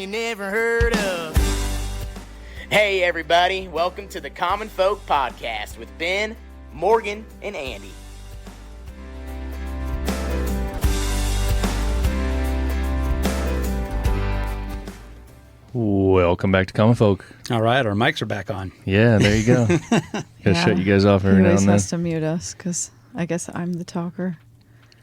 you never heard of. Hey everybody, welcome to the Common Folk Podcast with Ben, Morgan, and Andy. Welcome back to Common Folk. All right, our mics are back on. Yeah, there you go. Gotta shut you guys off every He now always and then. has to mute us because I guess I'm the talker.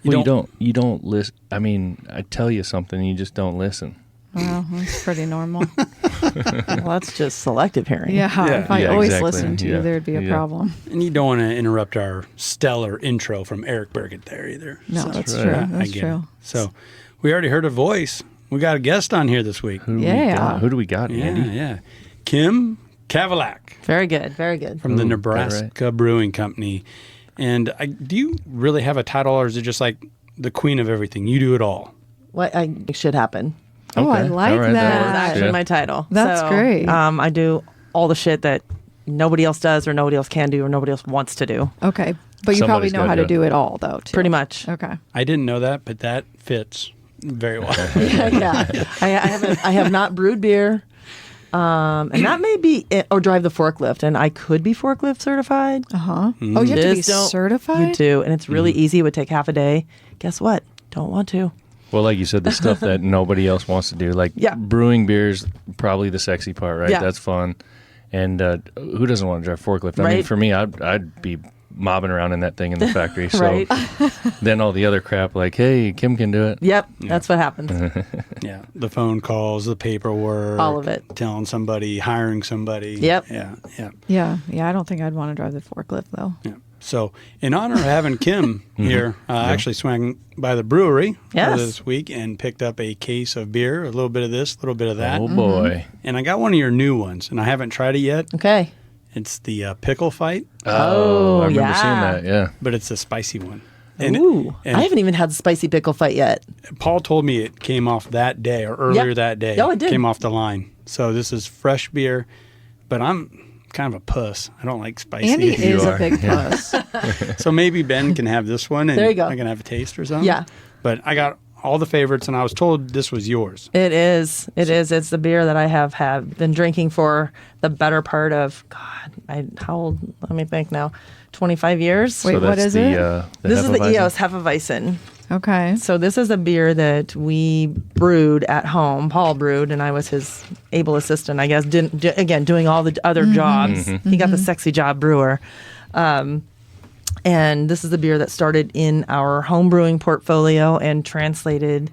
You don't listen. I mean, I tell you something, and you just don't listen. Well, that's pretty normal. Well, that's just selective hearing. Yeah, if I always exactly. listened to you, there'd be a problem. And you don't want to interrupt our stellar intro from Eric Burgett there either. No, So, that's right. true. I That's get true. it. So we already heard a voice. We got a guest on here this week. Who do we Yeah. got? Who do we got, Yeah, Andy? yeah. Kim Kavulak Very good. Very good. from the Ooh, Nebraska Brewing Company. And do you really have a title, or is it just like the queen of everything? You do it all. What should happen. Oh, I Okay. like All right, that. That's works. actually Yeah. my title. That's great. I do all the shit that nobody else does or nobody else can do or nobody else wants to do. Okay. But you Somebody's probably know gotta how do to it. do it all, though, too. Pretty much. Okay. I didn't know that, but that fits very well. Yeah. I have not brewed beer. And that may be it, or drive the forklift. And I could be forklift certified. Uh-huh. Oh, you have to be Just don't- certified? You do. And it's really easy. It would take half a day. Guess what? Don't want to. Well, like you said, the stuff that nobody else wants to do, like Yeah. brewing beer's probably the sexy part, right? Yeah. That's fun. And who doesn't want to drive forklift? I mean, Right. for me, I'd be mobbing around in that thing in the factory. So Right. then all the other crap, like, hey, Kim can do it. Yep. That's what happens. Yeah, the phone calls, the paperwork, All of it. telling somebody, hiring somebody. Yep. Yeah, yeah, Yeah, I don't think I'd want to drive the forklift, though. yeah. So, in honor of having Kim here, I actually swung by the brewery Yes. this week and picked up a case of beer, a little bit of this, a little bit of that, Oh, boy. and I got one of your new ones, and I haven't tried it yet. Okay. It's the pickle fight, Oh, I remember yeah. seeing that, yeah. but it's a spicy one. And, Ooh. and I haven't even had the spicy pickle fight yet. Paul told me it came off that day or earlier Yep. that day. Oh, it did. Came off the line. So this is fresh beer, but I'm kind of a puss. I don't like spicy. Andy You is are. a big puss. So maybe Ben can have this one and There you go. I can have a taste or something. Yeah. But I got all the favorites and I was told this was yours. It is. It is. It's the beer that I have been drinking for the better part of, how old? Let me think now. 25 years. Wait, So what that's is the, it? The This is the Hefeweizen? EOS Hefeweizen. Okay. So this is a beer that we brewed at home. Paul brewed, and I was his able assistant, I guess. Again, doing all the other jobs. He got the sexy job brewer. And this is the beer that started in our home brewing portfolio and translated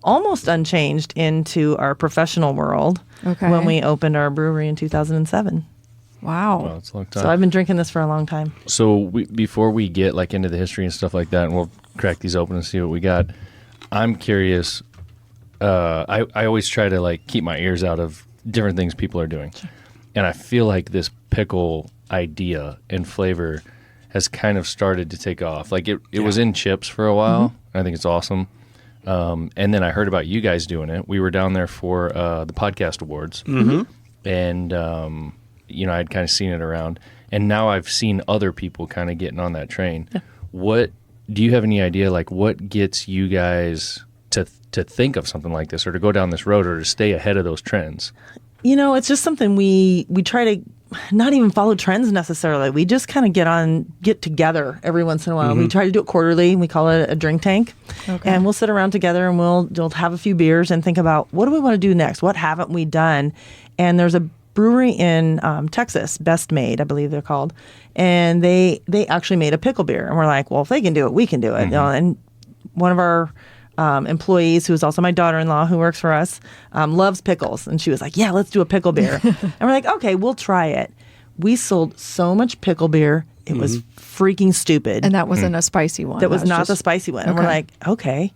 almost unchanged into our professional world Okay. when we opened our brewery in 2007. Wow. Well, it's a long time. So I've been drinking this for a long time. So before we get like into the history and stuff like that, and we'll crack these open and see what we got, I'm curious. I always try to like keep my ears out of different things people are doing, and I feel like this pickle idea and flavor has kind of started to take off. Like it was in chips for a while. I think it's awesome. And then I heard about you guys doing it. We were down there for the podcast awards, and I'd kind of seen it around, and now I've seen other people kind of getting on that train. Yeah. What do you have any idea? Like, what gets you guys to think of something like this, or to go down this road, or to stay ahead of those trends? It's just something we try to not even follow trends necessarily. We just kind of get together every once in a while. We try to do it quarterly. We call it a drink tank. Okay. And we'll sit around together and we'll have a few beers and think about what do we want to do next? What haven't we done? And there's a brewery in Texas, Best Made, I believe they're called. And they actually made a pickle beer. And we're like, well, if they can do it, we can do it. And one of our employees, who is also my daughter-in-law who works for us, loves pickles. And she was like, yeah, let's do a pickle beer. And we're like, okay, we'll try it. We sold so much pickle beer. It was freaking stupid. And that wasn't a spicy one. That was not just- the spicy one. And we're Okay. like, okay.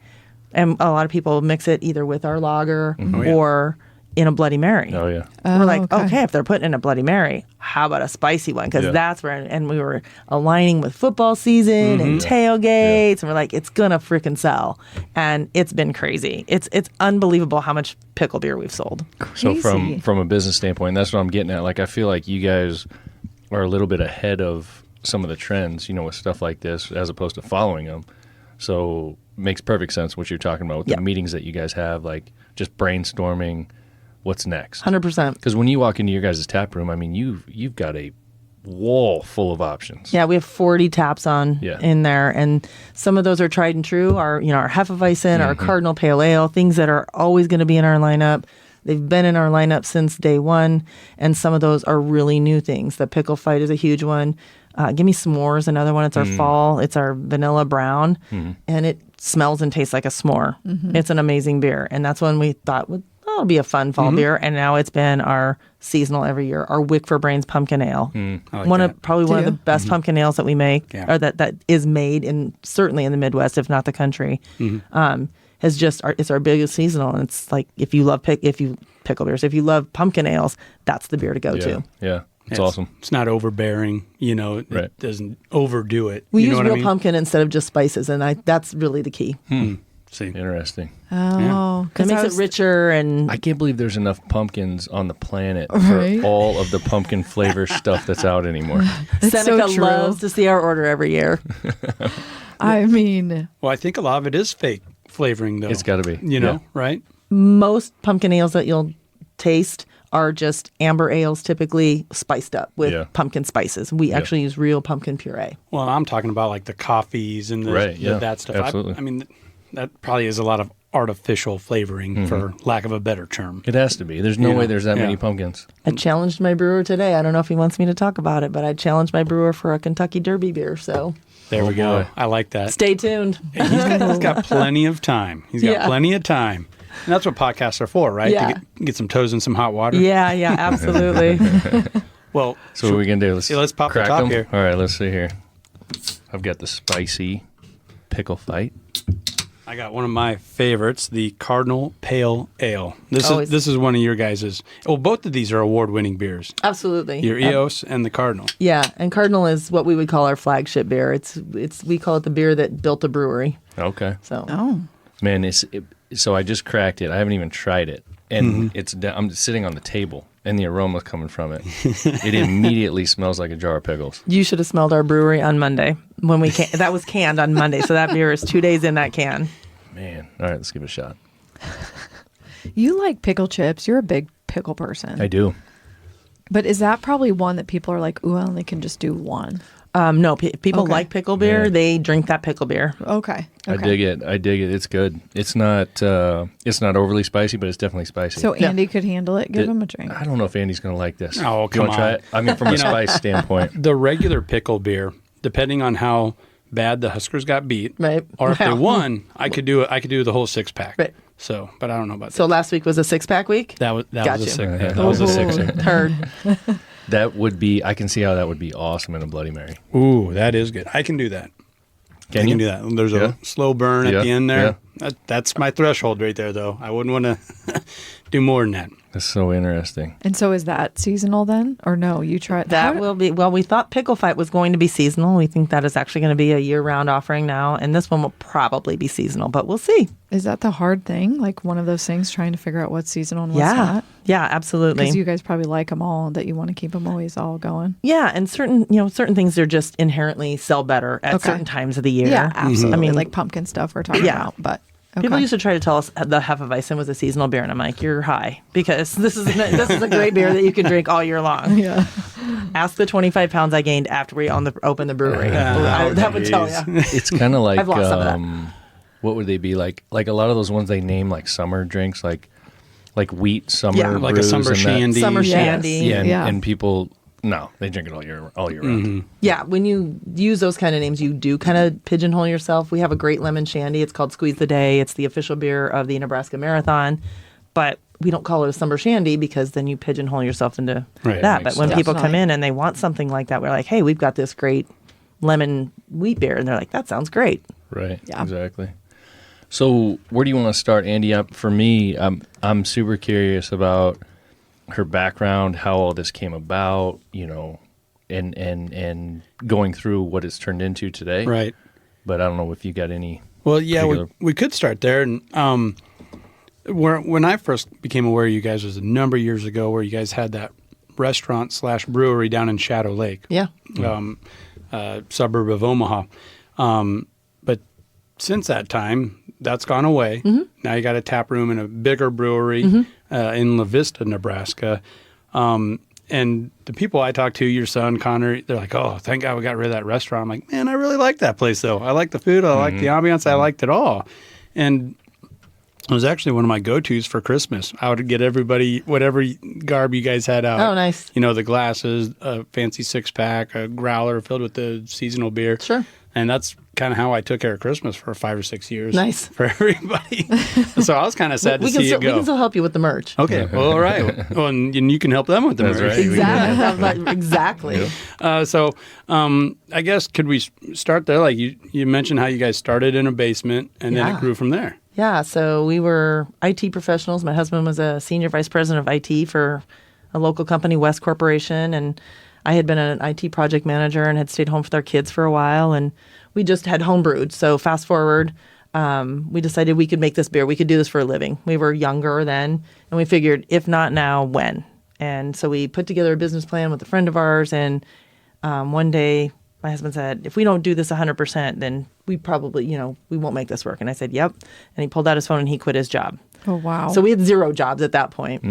And a lot of people mix it either with our lager yeah. or in a Bloody Mary. Oh yeah, We're like, okay. okay, if they're putting in a Bloody Mary, how about a spicy one? Because Yeah. that's where, and we were aligning with football season and tailgates, and we're like, it's gonna freaking sell, and it's been crazy. It's unbelievable how much pickle beer we've sold. So Crazy. from a business standpoint, that's what I'm getting at. Like, I feel like you guys are a little bit ahead of some of the trends, with stuff like this, as opposed to following them. So makes perfect sense what you're talking about with Yep. the meetings that you guys have, like just brainstorming what's next. 100%. Because when you walk into your guys' tap room, I mean, you've got a wall full of options. Yeah, we have 40 taps on Yeah. in there, and some of those are tried and true. Our Hefeweizen, our Cardinal Pale Ale, things that are always going to be in our lineup. They've been in our lineup since day one, and some of those are really new things. The Pickle Fight is a huge one. Give Me S'mores, another one. It's our fall. It's our vanilla brown, and it smells and tastes like a s'more. It's an amazing beer, and that's one we thought it'll be a fun fall beer, and now it's been our seasonal every year. Our Wick for Brains Pumpkin Ale, I like one that. of probably one of the best pumpkin ales that we make, Yeah. or that is made in certainly in the Midwest, if not the country. Has just it's our biggest seasonal, and it's like if you love pickle beers, if you love pumpkin ales, that's the beer to go to. Yeah. It's awesome. It's not overbearing, it Right. doesn't overdo it. We you use know real what I mean? pumpkin instead of just spices, and that's really the key. See, Interesting. Oh, It makes it richer, and I can't believe there's enough pumpkins on the planet Right. for all of the pumpkin flavor stuff that's out anymore. It's so Seneca true. loves to see our order every year. I mean, well, I think a lot of it is fake flavoring, though. It's gotta be. Yeah. Right? Most pumpkin ales that you'll taste are just amber ales, typically spiced up with Yeah. pumpkin spices. We actually use real pumpkin puree. Well, I'm talking about like the coffees and Right, yeah, that stuff. absolutely. I mean, that probably is a lot of artificial flavoring, for lack of a better term. It has to be. There's no You know, way there's that yeah. many pumpkins. I challenged my brewer today. I don't know if he wants me to talk about it, but I challenged my brewer for a Kentucky Derby beer. So There we go. boy. I like that. stay tuned. He's got plenty of time. He's got Yeah. plenty of time. And that's what podcasts are for, right? Yeah. To get some toes in some hot water. Yeah, absolutely. Well, So what are we going to do? let's pop the crack top them? here. All right, let's see here. I've got the spicy pickle fight. I got one of my favorites, the Cardinal Pale Ale. Oh, This is one of your guys's. Well, both of these are award-winning beers. Absolutely. Your EOS and the Cardinal. Yeah, and Cardinal is what we would call our flagship beer. It's we call it the beer that built a brewery. Okay. So oh, Man, so I just cracked it. I haven't even tried it. And I'm sitting on the table, and the aroma's coming from it. It immediately smells like a jar of pickles. you should have smelled our brewery on Monday when we that was canned on Monday. So that beer is 2 days in that can. Man. All right, let's give it a shot. you like pickle chips. You're a big pickle person. I do. But is that probably one that people are like, ooh, I only can just do one? No, people Okay. like pickle beer. Yeah. They drink that pickle beer. Okay. I dig it. It's good. It's not overly spicy, but it's definitely spicy. So Andy could handle it. Give him a drink. I don't know if Andy's going to like this. Oh, You come wanna try on. it? I mean, from a spice standpoint. The regular pickle beer, depending on how bad the Huskers got beat, Right. or if they Yeah. won, I could do the whole 6-pack. Right. So, but I don't know about So last week was a 6-pack week. that. Was Got a you. sick. Yeah, that was a sixer. Heard. That would be. I can see how that would be awesome in a Bloody Mary. Ooh, that is good. I can do that. Can I you can do that. There's Yeah. a slow burn Yeah, at the end there. yeah. That's my threshold right there, though. I wouldn't want to do more than that. That's so interesting. And so is that seasonal then? Or no, you try That will be, well, we thought Pickle Fight was going to be seasonal. We think that is actually going to be a year-round offering now. And this one will probably be seasonal, but we'll see. Is that the hard thing? Like one of those things trying to figure out what's seasonal and what's Yeah. not? Yeah, absolutely. Because you guys probably like them all, that you want to keep them always all going. Yeah, and certain things are just inherently sell better at Okay. certain times of the year. Yeah, absolutely. I mean, like pumpkin stuff we're talking Yeah. about. But okay. people used to try to tell us the Hefeweizen was a seasonal beer, and I'm like, you're high, because this is a great beer that you can drink all year long. Yeah. Ask the 25 pounds I gained after we opened the brewery. That would tell you. It's kind of like I've lost some of that. what would they be like? Like a lot of those ones they name like summer drinks, like wheat summer, Yeah. Like a brews summer and that. shandy. Summer Yes. shandy. Yeah, Yeah. and people they drink it all year round. Yeah, when you use those kind of names, you do kind of pigeonhole yourself. We have a great lemon shandy. It's called Squeeze the Day. It's the official beer of the Nebraska Marathon. But we don't call it a summer shandy because then you pigeonhole yourself into Right, that. makes But when sense. people come Definitely. in and they want something like that, we're like, hey, we've got this great lemon wheat beer. And they're like, that sounds great. Right. Yeah. Exactly. So where do you want to start, Andy? For me, I'm super curious about her background, how all this came about, and going through what it's turned into today. Right. But I don't know if you got any. Well, yeah, particular- we could start there. And when I first became aware of you guys was a number of years ago, where you guys had that restaurant/brewery down in Shadow Lake, Yeah. suburb of Omaha. But since that time, that's gone away. Now you got a tap room in a bigger brewery in La Vista, Nebraska. And the people I talk to, your son, Connor, they're like, oh, thank God we got rid of that restaurant. I'm like, man, I really like that place, though. I like the food. I like the ambiance. I liked it all. And it was actually one of my go-tos for Christmas. I would get everybody whatever garb you guys had out. Oh, nice. You know, the glasses, a fancy six-pack, a growler filled with the seasonal beer. Sure. And that's kind of how I took care of Christmas for 5 or 6 years. Nice. For everybody. So I was kind of sad to see it go. We can still help you with the merch. Okay. Well, all right. Well, and you can help them with the That's merch. right. Exactly. So I guess could we start there? Like you mentioned how you guys started in a basement and then it grew from there. Yeah, so we were IT professionals. My husband was a senior vice president of IT for a local company, West Corporation, and I had been an IT project manager and had stayed home with our kids for a while, and we just had homebrewed. So fast forward, we decided we could make this beer. We could do this for a living. We were younger then, and we figured, if not now, when? And so we put together a business plan with a friend of ours, and one day my husband said, if we don't do this 100%, then we probably, we won't make this work. And I said, yep. And he pulled out his phone and he quit his job. Oh, wow. So we had 0 jobs at that point.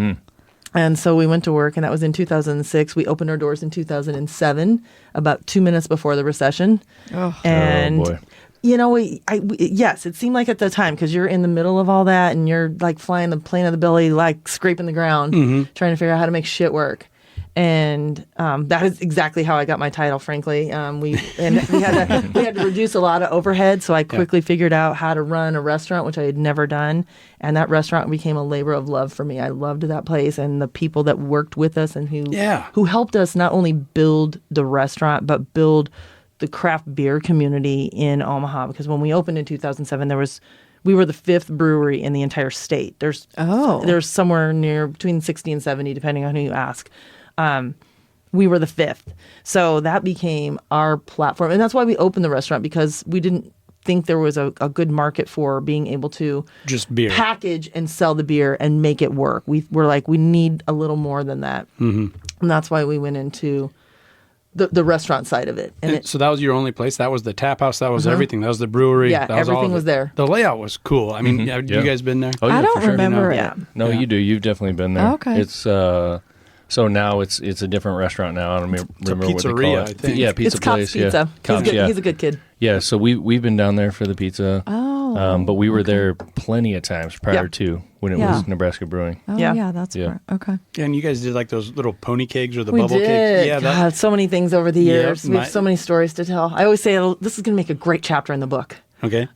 And so we went to work, and that was in 2006. We opened our doors in 2007, about 2 minutes before the recession. Oh. And, boy. Yes, it seemed like at the time, because you're in the middle of all that, and you're like flying the plane of the belly, like scraping the ground, trying to figure out how to make shit work. And that is exactly how I got my title, frankly. We had to reduce a lot of overhead, so I quickly figured out how to run a restaurant, which I had never done. And that restaurant became a labor of love for me. I loved that place and the people that worked with us and who helped us not only build the restaurant, but build the craft beer community in Omaha. Because when we opened in 2007, we were the 5th brewery in the entire state. There's somewhere near between 60 and 70, depending on who you ask. We were the 5th. So that became our platform. And that's why we opened the restaurant, because we didn't think there was a good market for being able to just beer package and sell the beer and make it work. We were like, we need a little more than that. And that's why we went into the restaurant side of it. And so that was your only place? That was the tap house? That was everything? That was the brewery? Yeah, that was everything was there. The layout was cool. I mean, have you guys been there? Oh, yeah, I don't for sure. remember it. Yeah. No, you do. You've definitely been there. Okay. It's so now it's a different restaurant now. I don't remember what they call pizzeria, it. I think. Yeah, pizza it's Cops place. Pizza. Yeah, Cops, He's a good kid. Yeah, so we've been down there for the pizza. Oh. But we were there plenty of times prior to when it was Nebraska Brewing. Oh, Yeah. yeah, that's Yeah. okay. And you guys did like those little pony cakes or the We bubble did. cakes? Yeah, God, so many things over the years. Yep, We have so many stories to tell. I always say this is going to make a great chapter in the book okay.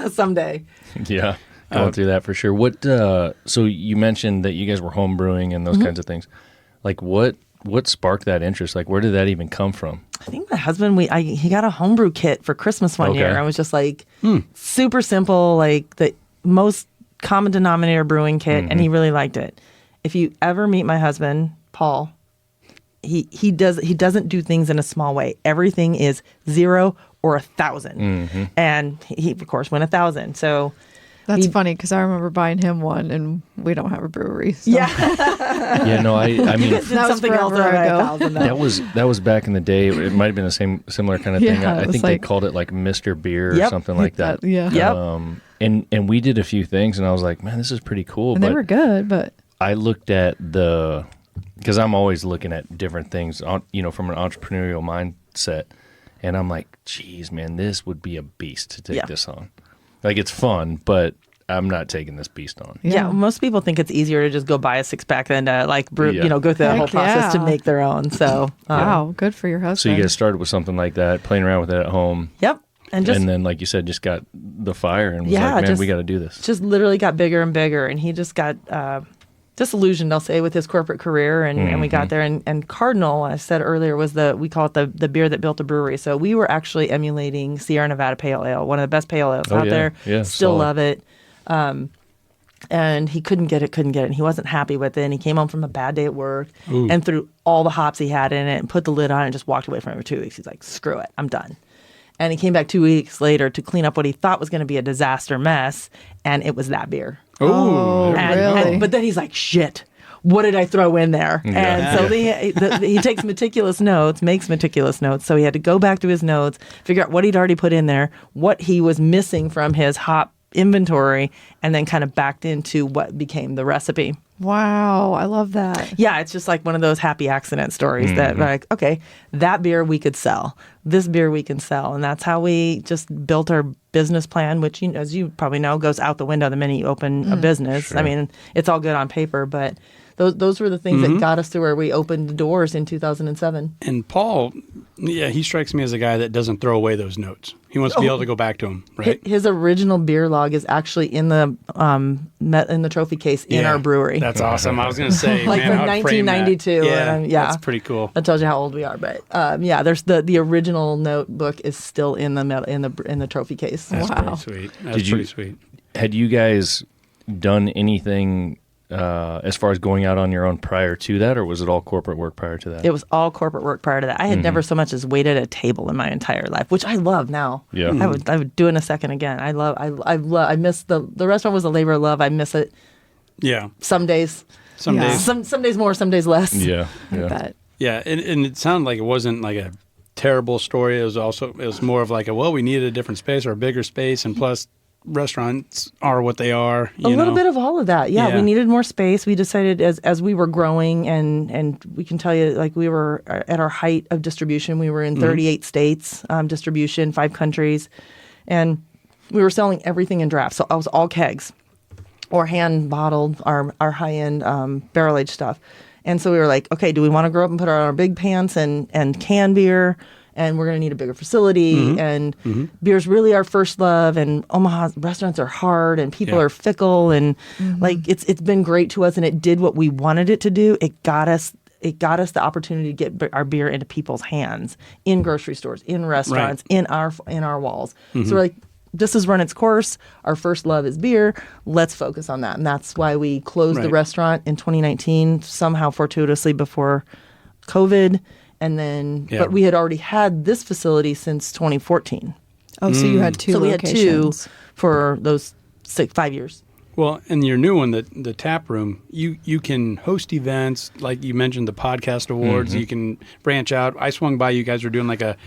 someday. Yeah, going through that for sure. What? So you mentioned that you guys were home brewing and those kinds of things. Like what sparked that interest? Like where did that even come from? I think my husband, he got a homebrew kit for Christmas one year. I was just like, super simple, like the most common denominator brewing kit, and he really liked it. If you ever meet my husband, Paul, he doesn't do things in a small way. Everything is 0 or 1,000, and he of course went 1,000. So. That's funny because I remember buying him one, and we don't have a brewery. So. Yeah. Yeah, no, I mean Did That was something else forever at ago. 1,000 though. that was back in the day. It might have been the similar kind of thing. Yeah, I it was think they like- called it like Mr. Beer or Yep. something like that. Yeah. Yep. And we did a few things, and I was like, man, this is pretty cool. And but they were good, but I looked at because I'm always looking at different things, from an entrepreneurial mindset, and I'm like, geez, man, this would be a beast to take this on. Like it's fun, but I'm not taking this beast on. Yeah, most people think it's easier to just go buy a 6-pack than to like brew, Yeah. go through that whole Heck process to yeah. make their own. So, wow, good for your So husband. you guys started with something like that, playing around with it at home, yep. And then, like you said, just got the fire and was Yeah, like, man, just- we got to do this. just literally got bigger and bigger, and he just got disillusioned, I'll say, with his corporate career, and we got there. And Cardinal, I said earlier, was we call it the beer that built the brewery. So we were actually emulating Sierra Nevada Pale Ale, one of the best pale ales out there. Yeah, still solid. love it. And he couldn't get it, and he wasn't happy with it. And he came home from a bad day at work and threw all the hops he had in it and put the lid on and just walked away from it for 2 weeks. He's like, screw it, I'm done. And he came back 2 weeks later to clean up what he thought was going to be a disaster mess, and it was that beer. Oh, really? But then he's like, shit, what did I throw in there? Yeah. And so he takes meticulous notes, makes meticulous notes. So he had to go back to his notes, figure out what he'd already put in there, what he was missing from his hop inventory and then kind of backed into what became the recipe. Wow, I love that. Yeah, it's just like one of those happy accident stories that like, okay, that beer we could sell, this beer we can sell. And that's how we just built our business plan, which, as you probably know, goes out the window the minute you open a business. Sure. I mean, it's all good on paper, but those were the things that got us to where we opened the doors in 2007. And Paul, he strikes me as a guy that doesn't throw away those notes. He wants to be able to go back to them, right? His original beer log is actually in the trophy case in our brewery. That's awesome. I was going to say, like man, from I would frame that. 1992. That's pretty cool. That tells you how old we are. But there's the original notebook is still in the trophy case. That's Wow. pretty sweet. That's pretty sweet. Had you guys done anything as far as going out on your own prior to that, or was it all corporate work prior to that? It was all corporate work prior to that. I had never so much as waited at a table in my entire life, which I love now. Yeah. I would do in a second again. I miss the restaurant was a labor of love. I miss it Yeah. some days. Some Yeah. days. Some days more, some days less. Yeah. I Yeah. bet. Yeah. And it sounded like it wasn't like a terrible story. It was more of like we needed a different space or a bigger space. And plus, restaurants are what they are. A little bit of all of that. Yeah, Yeah. we needed more space. We decided as we were growing, and we can tell you, like, we were at our height of distribution. We were in 38 states, distribution, 5 countries, and we were selling everything in draft. So I was all kegs or hand bottled, our high end barrel aged stuff. And so we were like, okay, do we want to grow up and put on our big pants and can beer? And we're going to need a bigger facility. And beer's really our first love. And Omaha restaurants are hard, and people are fickle. And like it's been great to us, and it did what we wanted it to do. It got us the opportunity to get our beer into people's hands in grocery stores, in restaurants, in our walls. So we're like, this has run its course. Our first love is beer. Let's focus on that. And that's why we closed the restaurant in 2019, somehow fortuitously before COVID. And then, but we had already had this facility since 2014. Oh, so you had 2 So we had locations. 2 for those 5 years. Well, and your new one, the tap room, you can host events, like you mentioned, the podcast awards. You can branch out. I swung by, you guys were doing like a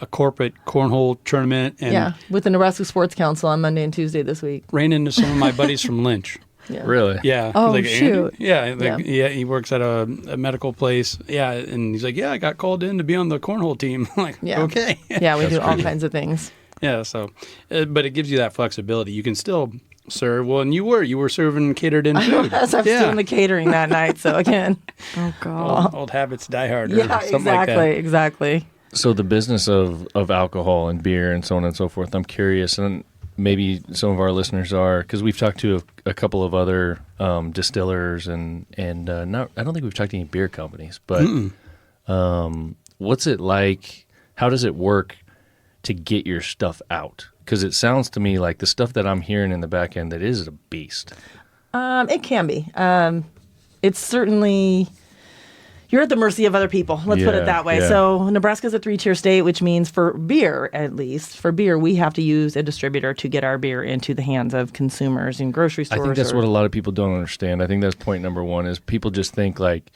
corporate cornhole tournament. And with the Nebraska Sports Council on Monday and Tuesday this week. ran into some of my buddies from Lynch. Yeah. Really? Yeah. Oh, like, shoot. Andy? Yeah, he works at a medical place. Yeah, and he's like, I got called in to be on the cornhole team. I'm like, okay. Yeah, we do all crazy. kinds of things. Yeah, so, but it gives you that flexibility. You can still serve. Well, and you were serving catered in food. I was doing the catering that night. So again, Oh, God. Old habits die hard. Or yeah, something like that. exactly. So the business of alcohol and beer and so on and so forth, I'm curious, and maybe some of our listeners are, because we've talked to a couple of other distillers and not, I don't think we've talked to any beer companies, but what's it like? How does it work to get your stuff out? Because it sounds to me like the stuff that I'm hearing in the back end, that is a beast. It can be. It's certainly, you're at the mercy of other people. Let's put it that way. Yeah. So Nebraska's a 3-tier state, which means for beer, at least, we have to use a distributor to get our beer into the hands of consumers in grocery stores. I think that's what a lot of people don't understand. I think that's point number one, is people just think like,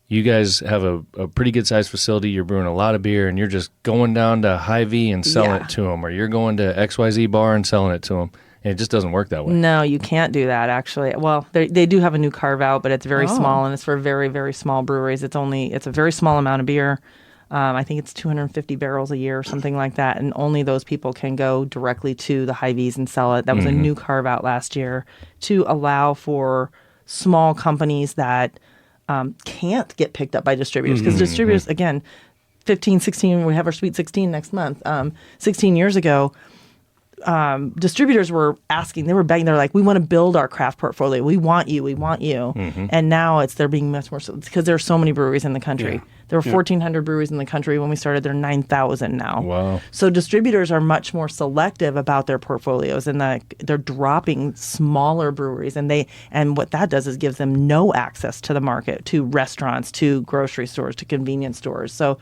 you guys have a pretty good sized facility, you're brewing a lot of beer, and you're just going down to Hy-Vee and selling it to them, or you're going to XYZ bar and selling it to them. And it just doesn't work that way. No, you can't do that, actually. Well, they do have a new carve out, but it's very small, and it's for very, very small breweries. It's a very small amount of beer. I think it's 250 barrels a year or something like that, and only those people can go directly to the Hy-Vees and sell it. That was a new carve out last year to allow for small companies that can't get picked up by distributors, because distributors, again, 15, 16, we have our Sweet 16 next month. 16 years ago, distributors were asking, they were begging, they're like, we want to build our craft portfolio. We want you. And now they're being much more, because there are so many breweries in the country. Yeah. There were 1,400 breweries in the country when we started. There are 9,000 now. Wow. So distributors are much more selective about their portfolios, and they're dropping smaller breweries, and what that does is gives them no access to the market, to restaurants, to grocery stores, to convenience stores. So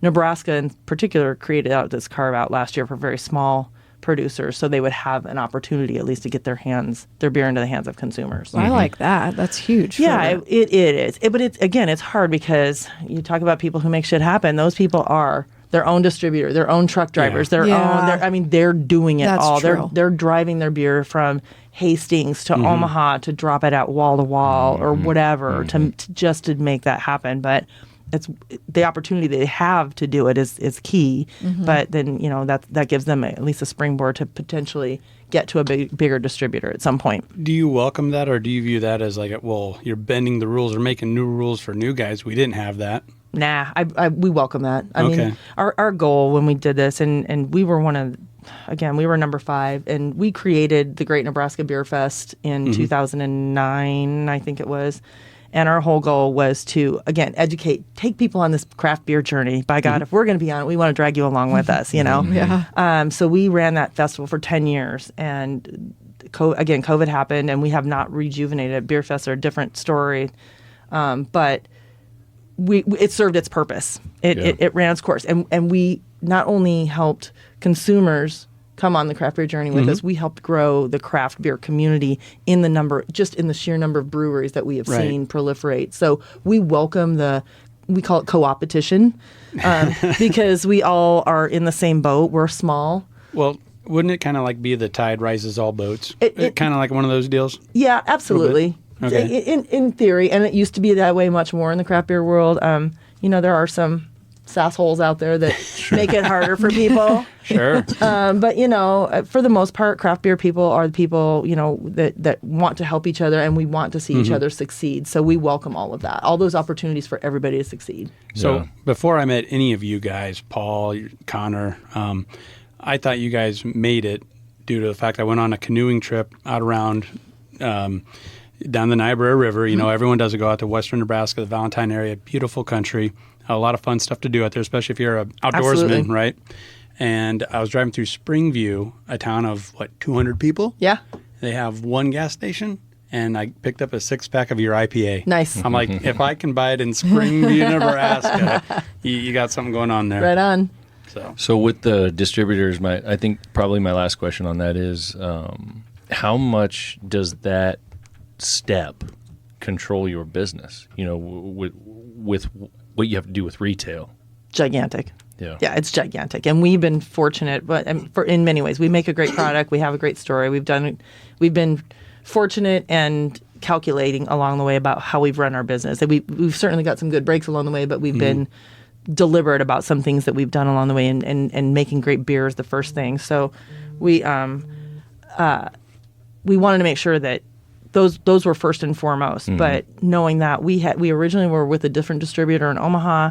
Nebraska in particular created out this carve out last year for very small producers, so they would have an opportunity at least to get their beer into the hands of consumers. I like that. That's huge. Yeah, it is. But it's hard because you talk about people who make shit happen. Those people are their own distributor, their own truck drivers, their Yeah. own. I mean, they're doing it That's all. true. They're driving their beer from Hastings to Omaha to drop it at wall to wall or whatever to just to make that happen. But it's the opportunity they have to do it is key. But then that gives them at least a springboard to potentially get to a bigger distributor at some point. Do you welcome that, or do you view that as like, well, you're bending the rules or making new rules for new guys? We didn't have that. Nah, we welcome that. I Okay. mean, our goal when we did this, and we were we were number 5, and we created the Great Nebraska Beer Fest in 2009, I think it was. And our whole goal was to, again, take people on this craft beer journey. By God, if we're going to be on it, we want to drag you along with us, Yeah. So we ran that festival for 10 years, and again, COVID happened, and we have not rejuvenated it. Beer fests are a different story, but it served its purpose. It ran its course, and we not only helped consumers come on the craft beer journey with us, we helped grow the craft beer community in the sheer number of breweries that we have seen proliferate. So we welcome we call it co-opetition, because we all are in the same boat. We're small. Well, wouldn't it kind of like be the tide rises all boats? It Kind of like one of those deals? Yeah, absolutely. Okay. In theory, and it used to be that way much more in the craft beer world. There are some sassholes out there that make it harder for people. Sure. But for the most part, craft beer people are the people that want to help each other, and we want to see each other succeed. So we welcome all of that, all those opportunities for everybody to succeed. So before I met any of you guys, Paul, Connor, I thought you guys made it due to the fact I went on a canoeing trip out around down the Niobrara River. Everyone does it, go out to western Nebraska, the Valentine area, beautiful country. A lot of fun stuff to do out there, especially if you're an outdoorsman, Absolutely. right? And I was driving through Springview, a town of, 200 people? Yeah. They have one gas station, and I picked up a 6-pack of your IPA. Nice. I'm like, if I can buy it in Springview, Nebraska, you got something going on there. Right on. So with the distributors, I think probably my last question on that is, how much does that step control your business? With what you have to do with retail. Gigantic. Yeah, it's gigantic, and we've been fortunate. But in many ways, we make a great product. We have a great story. We've been fortunate and calculating along the way about how we've run our business. And we've certainly got some good breaks along the way, but we've been deliberate about some things that we've done along the way, and making great beer is the first thing. So we wanted to make sure that those were first and foremost. But knowing that we originally were with a different distributor in Omaha.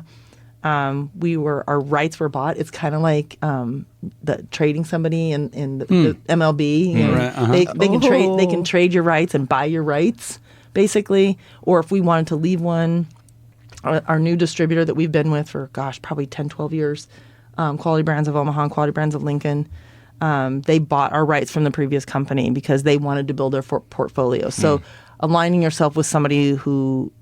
Our rights were bought. It's kind of like the trading somebody in the MLB. Right, They can trade your rights and buy your rights, basically. Or if we wanted to leave one, our new distributor that we've been with for probably 10, 12 years, Quality Brands of Omaha and Quality Brands of Lincoln. They bought our rights from the previous company because they wanted to build their portfolio. So aligning yourself with somebody who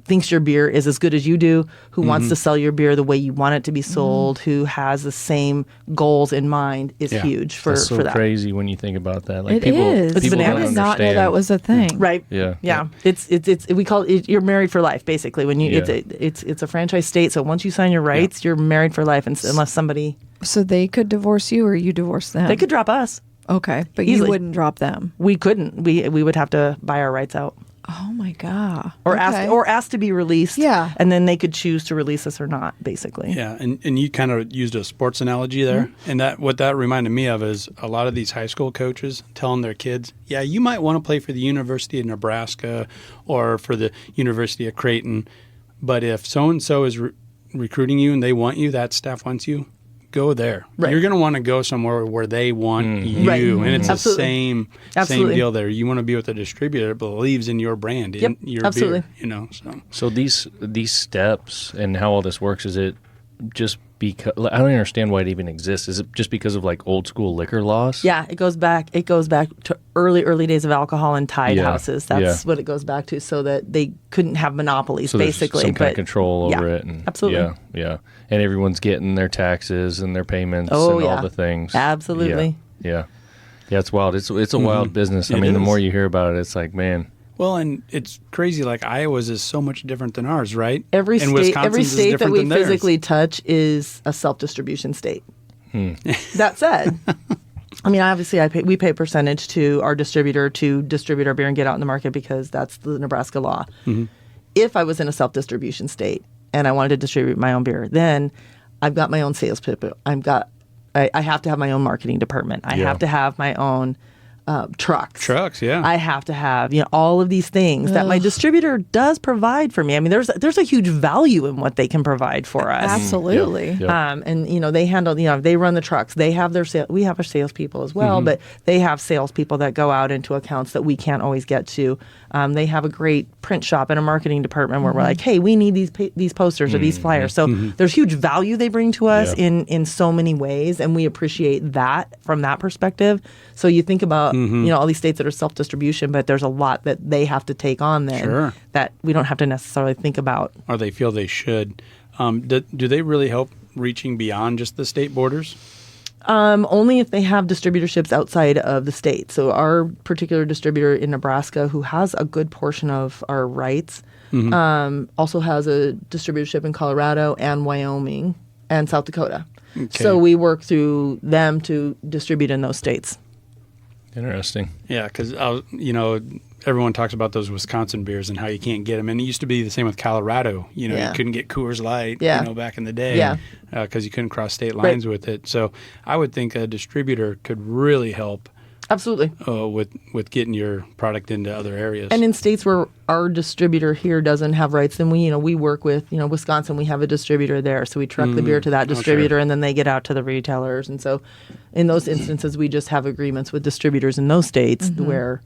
thinks your beer is as good as you do, who wants to sell your beer the way you want it to be sold, who has the same goals in mind is huge for That's so that. crazy when you think about that. Like It people, is. people I don't I did not know understand. that was a thing. Right. Yeah. It's we call it, you're married for life, basically. When you Yeah. it's a franchise state, so once you sign your rights, you're married for life, unless somebody So they could divorce you or you divorce them? they could drop us. Okay. But Easily. you wouldn't drop them. We couldn't. We would have to buy our rights out. Oh my God. Or Okay. ask to be released. Yeah. And then they could choose to release us or not, basically. Yeah, and you kind of used a sports analogy there, and what that reminded me of is a lot of these high school coaches telling their kids, yeah, you might want to play for the University of Nebraska or for the University of Creighton, but if so-and-so is recruiting you and they want you, that staff wants you, go there. Right. You're going to want to go somewhere where they want you, Right. and it's Absolutely. the same Absolutely. deal there. You want to be with a distributor that believes in your brand, in Yep. your Absolutely. beer, So these steps and how all this works, is it just because I don't understand why it even exists? Is it just because of like old school liquor laws? Yeah, it goes back to early days of alcohol and tied Yeah. houses. That's what it goes back to, so that they couldn't have monopolies, So there's basically. some kind of But control over yeah, it. And absolutely. Yeah. And everyone's getting their taxes and their payments Oh, and yeah. all the things. Absolutely. Yeah. Yeah, it's wild. It's a wild business. I It mean, the is. more you hear about it, it's like, man, Well, and it's crazy. Like Iowa's is so much different than ours, right? Every And state, every Wisconsin's is state that different we than theirs. physically touch is a self-distribution state. That said, I mean, obviously, we pay percentage to our distributor to distribute our beer and get out in the market because that's the Nebraska law. If I was in a self-distribution state and I wanted to distribute my own beer, then I've got my own sales people. I have to have my own marketing department. I have to have my own trucks. Trucks, yeah. I have to have, all of these things that my distributor does provide for me. I mean, there's a huge value in what they can provide for us. Absolutely. Yep. And they handle, they run the trucks. They have their we have our salespeople as well, but they have salespeople that go out into accounts that we can't always get to. They have a great print shop and a marketing department where we're like, hey, we need these posters or these flyers. So there's huge value they bring to us in so many ways, and we appreciate that from that perspective. So you think about all these states that are self-distribution, but there's a lot that they have to take on then that we don't have to necessarily think about. Or they feel they should. Do they really help reaching beyond just the state borders? Only if they have distributorships outside of the state. So our particular distributor in Nebraska, who has a good portion of our rights, also has a distributorship in Colorado and Wyoming and South Dakota. Okay. So we work through them to distribute in those states. Interesting. Yeah, because everyone talks about those Wisconsin beers and how you can't get them, and it used to be the same with Colorado. You couldn't get Coors Light. Back in the day. Because you couldn't cross state lines with it. So I would think a distributor could really help. Absolutely. With getting your product into other areas. And in states where our distributor here doesn't have rights, then we work with, Wisconsin, we have a distributor there. So we truck the beer to that distributor and then they get out to the retailers. And so in those instances, we just have agreements with distributors in those states where.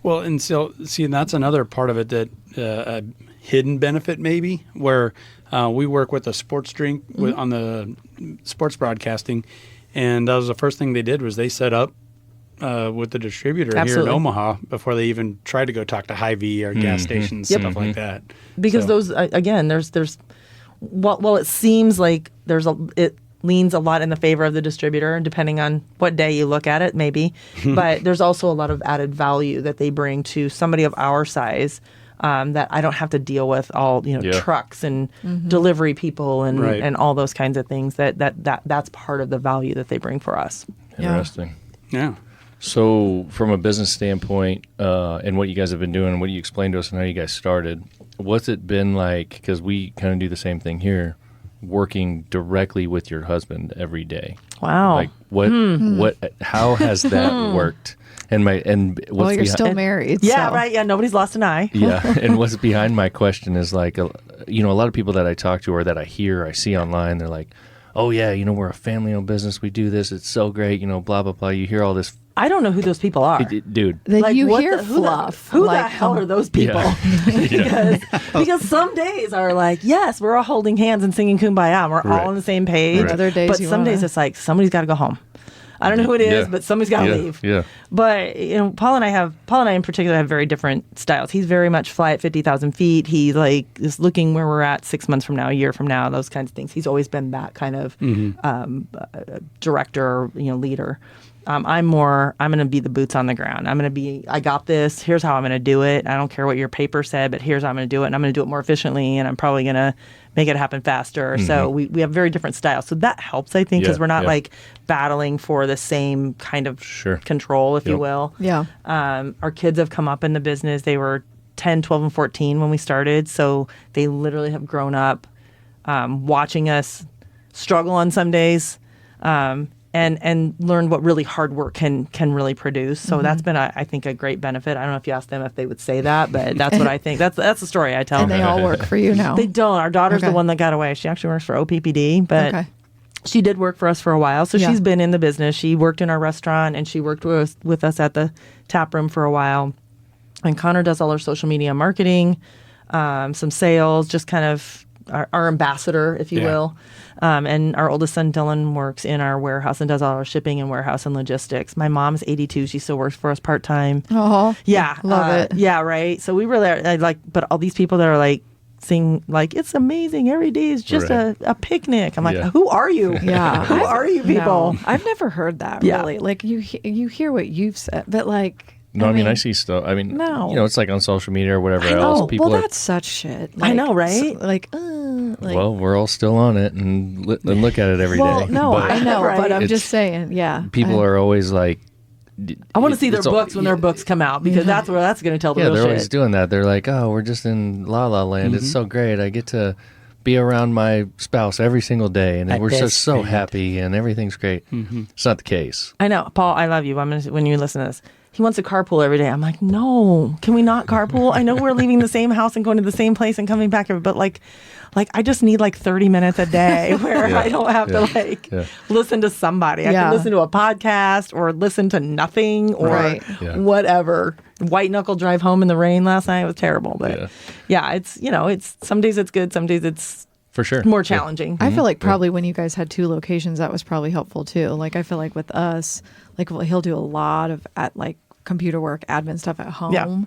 Well, and so, and that's another part of it that a hidden benefit maybe, where we work with a sports drink on the sports broadcasting. And that was the first thing they did was they set up with the distributor here in Omaha before they even tried to go talk to Hy-Vee or gas stations, stuff like that. Because those, again, there's it seems like it leans a lot in the favor of the distributor, and depending on what day you look at it, maybe. But there's also a lot of added value that they bring to somebody of our size that I don't have to deal with all trucks and delivery people and all those kinds of things. That's part of the value that they bring for us. Interesting. Yeah. So from a business standpoint and what you guys have been doing and what you explained to us and how you guys started, what's it been like, because we kind of do the same thing here, working directly with your husband every day? Wow. Like how has that worked? What's you're still married. Yeah, so. right. Yeah, nobody's lost an eye. Yeah, and what's behind my question is like, a lot of people that I talk to or that I see online, they're like, oh yeah, we're a family-owned business. We do this. It's so great. Blah, blah, blah. You hear all this. I don't know who those people are. Dude. You hear fluff. Who the hell are those people? Because some days are like, yes, we're all holding hands and singing Kumbaya. We're all on the same page. Right. Other days but some days it's like, somebody's got to go home. I don't know who it is, but somebody's got to leave. Yeah. But Paul and I in particular have very different styles. He's very much fly at 50,000 feet. He is looking where we're at 6 months from now, a year from now, those kinds of things. He's always been that kind of director, leader. I'm going to be the boots on the ground. I got this. Here's how I'm going to do it. I don't care what your paper said, but here's how I'm going to do it. And I'm going to do it more efficiently, and I'm probably going to make it happen faster. So we have very different styles. So that helps, I think, because we're not like battling for the same kind of control, if you will. Yeah. Our kids have come up in the business. They were 10, 12, and 14 when we started. So they literally have grown up watching us struggle on some days. And learn what really hard work can really produce. So that's been, I think, a great benefit. I don't know if you asked them if they would say that, but that's what I think. That's the story I tell. And they all work for you now? They don't. Our daughter's the one that got away. She actually works for OPPD, but she did work for us for a while. So she's been in the business. She worked in our restaurant, and she worked with us at the tap room for a while. And Connor does all our social media marketing, some sales, just kind of our ambassador, if you will. And our oldest son, Dylan, works in our warehouse and does all our shipping and warehouse and logistics. My mom's 82. She still works for us part-time. Oh, yeah. Love it. Yeah, right. So we really are, but all these people that are like, saying like, it's amazing. Every day is just a picnic. I'm like, who are you? Yeah. Who are you people? No, I've never heard that really. Like you hear what you've said, but like No, I mean, I see stuff. I mean, No. you know, it's like on social media or whatever else. Oh, People well, are, that's such shit. I know, right? well, we're all still on it and look at it every day. well, no, But I know, Right. but I'm It's- just saying, yeah. people are always like, I want to see their it's all- books when their books come out because that's going to tell the Yeah, real they're shit. always doing that. They're like, oh, we're just in La La Land. It's so great. I get to be around my spouse every single day, and At we're just best. so happy, and everything's great. It's not the case. I know, Paul. I love you. When you listen to this, he wants to carpool every day. I'm like, no, can we not carpool? I know we're leaving the same house and going to the same place and coming back, but like I just need like 30 minutes a day where Yeah. I don't have to listen to somebody. I Yeah. can listen to a podcast or listen to nothing or Right. Yeah. whatever. White knuckle drive home in the rain last night was terrible, but yeah, it's it's some days it's good, some days it's For sure. more challenging. I feel like probably when you guys had 2 locations, that was probably helpful too. Like I feel like with us, like he'll do a lot of computer work, admin stuff at home. Yeah.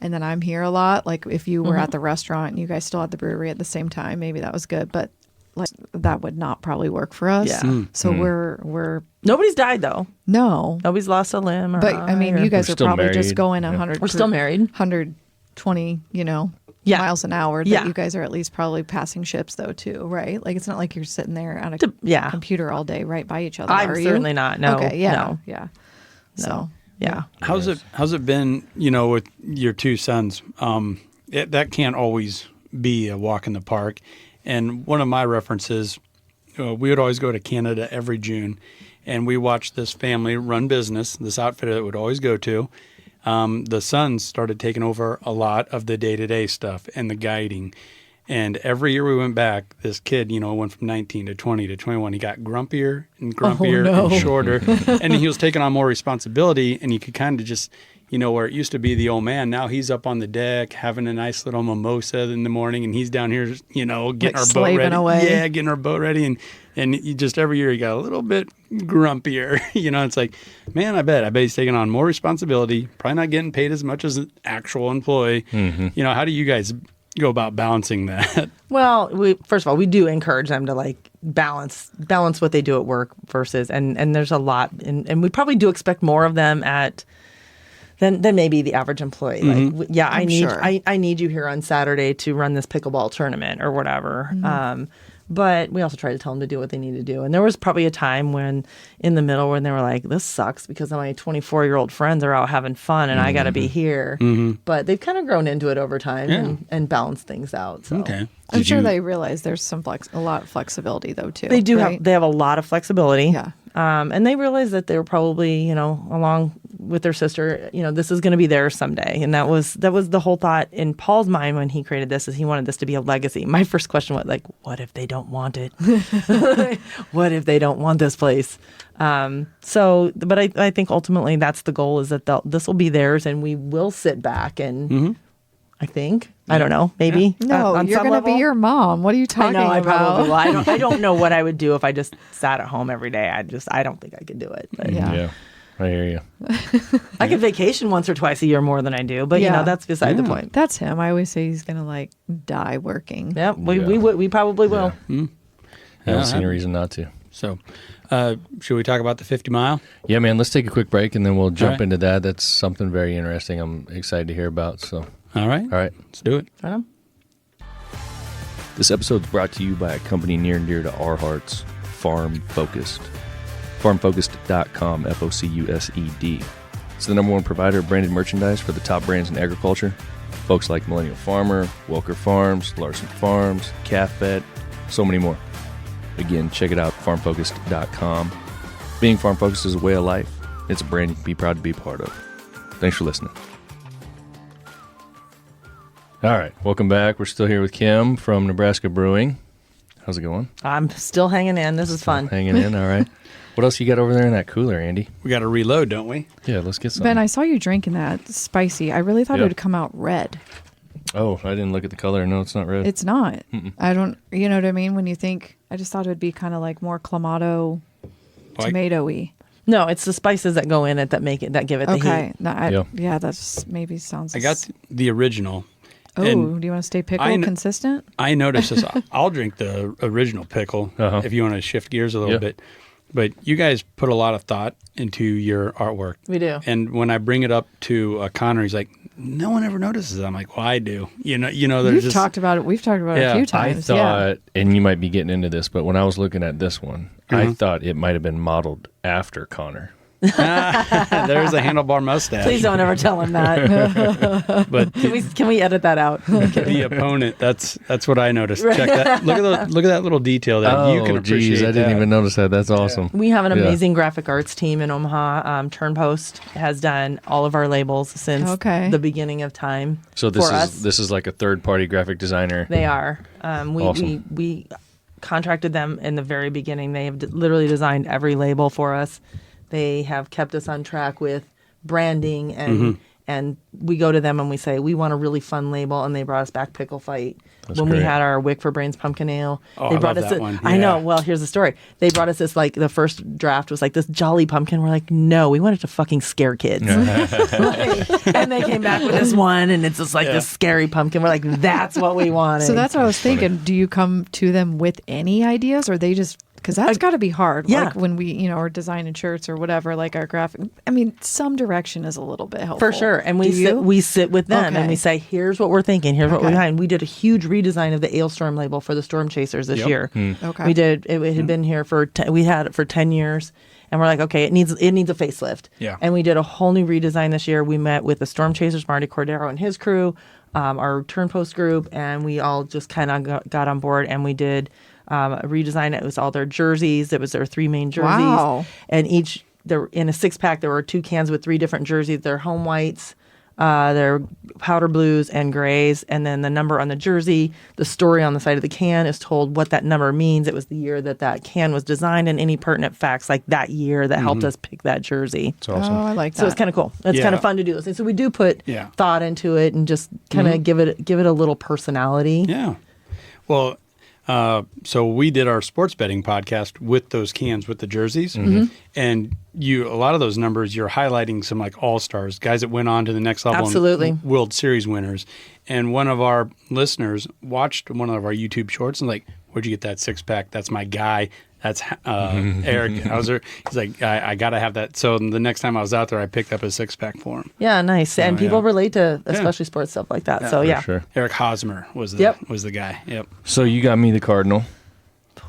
And then I'm here a lot. Like if you were at the restaurant and you guys still at the brewery at the same time, maybe that was good. But like that would not probably work for us. Yeah. So we're Nobody's died though. no. Nobody's lost a limb. Or But I mean, eye or- you guys We're are still probably just married. going Yeah. 100. We're still married. 120, Yeah. miles an hour. That Yeah. you guys are at least probably passing ships though too, right? Like it's not like you're sitting there at a Yeah. computer all day right by each other. I'm are you? certainly not. No. Okay. Yeah. No. Yeah. No. So Yeah. How's it been, with your 2 sons? That can't always be a walk in the park. And one of my references, we would always go to Canada every June, and we watched this family run business, this outfit that would always go to. The sons started taking over a lot of the day-to-day stuff and the guiding. And every year we went back, this kid, went from 19 to 20 to 21. He got grumpier and grumpier and shorter. And he was taking on more responsibility. And you could kind of just, where it used to be the old man, now he's up on the deck having a nice little mimosa in the morning. And he's down here, getting our boat slaving ready. away. Yeah, getting our boat ready. And you just every year he got a little bit grumpier. It's like, man, I bet he's taking on more responsibility, probably not getting paid as much as an actual employee. How do you guys go about balancing that? Well, first of all, we do encourage them to balance what they do at work versus and there's a lot and we probably do expect more of them than maybe the average employee. I need you here on Saturday to run this pickleball tournament or whatever. But we also try to tell them to do what they need to do. And there was probably a time when in the middle when they were like, this sucks because my 24-year-old friends are out having fun and I got to be here. But they've kind of grown into it over time and balanced things out. So. Okay. I'm sure they realize there's a lot of flexibility though too. They do right? have a lot of flexibility. Yeah. And they realize that they were probably, along with their sister, this is going to be theirs someday. And that was the whole thought in Paul's mind when he created this, is he wanted this to be a legacy. My first question was what if they don't want it? What if they don't want this place? But I think ultimately that's the goal, is that this will be theirs and we will sit back and I think. I don't know. Maybe. No, on you're some going to be level. your mom. What are you I talking know. I about? probably will. I don't know what I would do if I just sat at home every day. I don't think I could do it. But Yeah. I hear you. I could vacation once or twice a year more than I do. But Yeah. that's beside the point. That's him. I always say he's going to die working. Yeah, we probably will. I don't see any reason not to. So, should we talk about the 50 mile? Yeah, man, let's take a quick break and then we'll jump right. into that. That's something very interesting. I'm excited to hear about. So, All right. Let's do it. Right on. this episode is brought to you by a company near and dear to our hearts, Farm Focused. FarmFocused.com, FOCUSED. It's the #1 provider of branded merchandise for the top brands in agriculture. Folks like Millennial Farmer, Welker Farms, Larson Farms, Calf Vet, so many more. Again, check it out, FarmFocused.com. Being Farm Focused is a way of life. It's a brand you can be proud to be part of. Thanks for listening. All right, welcome back. We're still here with Kim from Nebraska Brewing. How's it going? I'm still hanging in. This is fun. Hanging in, all right. What else you got over there in that cooler, Andy? We got to reload, don't we? Yeah, let's get some. Ben, I saw you drinking that spicy. I really thought Yeah. it would come out red. Oh, I didn't look at the color. No, it's not red. It's not. I don't, you know what I mean? When you think, I just thought it would be kind of like more clamato, Like- tomatoey. No, it's the spices that go in it that give it the Okay. heat. No, Yeah. yeah, that's maybe sounds. I got the original. Oh, and do you want to stay pickle I kn- consistent? I noticed this. I'll drink the original pickle Uh-huh. if you want to shift gears a little Yeah. bit. but you guys put a lot of thought into your artwork. We do. And when I bring it up to Connor, he's like, no one ever notices. I'm like, well, I do. There's We've just talked about it. We've talked about it a few I times. thought, and you might be getting into this, but when I was looking at this one, I thought it might have been modeled after Connor. there's a handlebar mustache. Please don't ever tell him that. But Can we edit that out? the opponent, that's what I noticed. Check that. Look at that little detail that you can appreciate. Geez, I didn't even notice that. That's awesome. We have an amazing graphic arts team in Omaha. Turnpost has done all of our labels since the beginning of time. So this is like a third-party graphic designer. They are. Awesome. We contracted them in the very beginning. They have literally designed every label for us. They have kept us on track with branding, and we go to them and we say, we want a really fun label, and they brought us back Pickle Fight. That's when great. we had our Wick for Brains pumpkin ale. Oh, They I brought love us that one. I know. Yeah. Well, here's the story. They brought us this, like, the first draft was like this jolly pumpkin. We're like, no, we want it to fucking scare kids. And they came back with this one, and it's just like this scary pumpkin. We're like, that's what we wanted. So that's what I was thinking. Do you come to them with any ideas, or they just, because that's got to be hard. Yeah. Like when we, are designing shirts or whatever, like our graphic. I mean, some direction is a little bit helpful. For sure. And Do you? we sit with them Okay. and we say, here's what we're thinking. Here's what we're Okay. behind. We did a huge redesign of the Ailstorm label for the Storm Chasers this year. Okay. We did. It had been here we had it for 10 years. And we're like, okay, it needs a facelift. Yeah. And we did a whole new redesign this year. We met with the Storm Chasers, Marty Cordero and his crew, our Turnpost group, and we all just kind of got on board, and we did a redesign. It was all their jerseys. It was their 3 main jerseys. Wow. And in a 6-pack, there were 2 cans with 3 different jerseys. Their home whites, their powder blues and grays, and then the number on the jersey. The story on the side of the can is told what that number means. It was the year that can was designed, and any pertinent facts like that year that helped us pick that jersey. It's awesome. Oh, I like that. So it's kind of cool. It's Yeah. kind of fun to do those things. So we do put thought into it and just kind of give it a little personality. Yeah. Well, so we did our sports betting podcast with those cans with the jerseys, and a lot of those numbers you're highlighting some like all-stars, guys that went on to the next level, Absolutely. and World Series winners. And one of our listeners watched one of our YouTube shorts and like, where'd you get that 6-pack? That's my guy. That's Eric Hauser. He's like, I gotta have that. So the next time I was out there, I picked up a 6-pack for him. Yeah, nice. And people yeah. relate to especially sports stuff like that. So yeah. Sure. Eric Hosmer was the guy. Yep. So you got me the Cardinal. I'm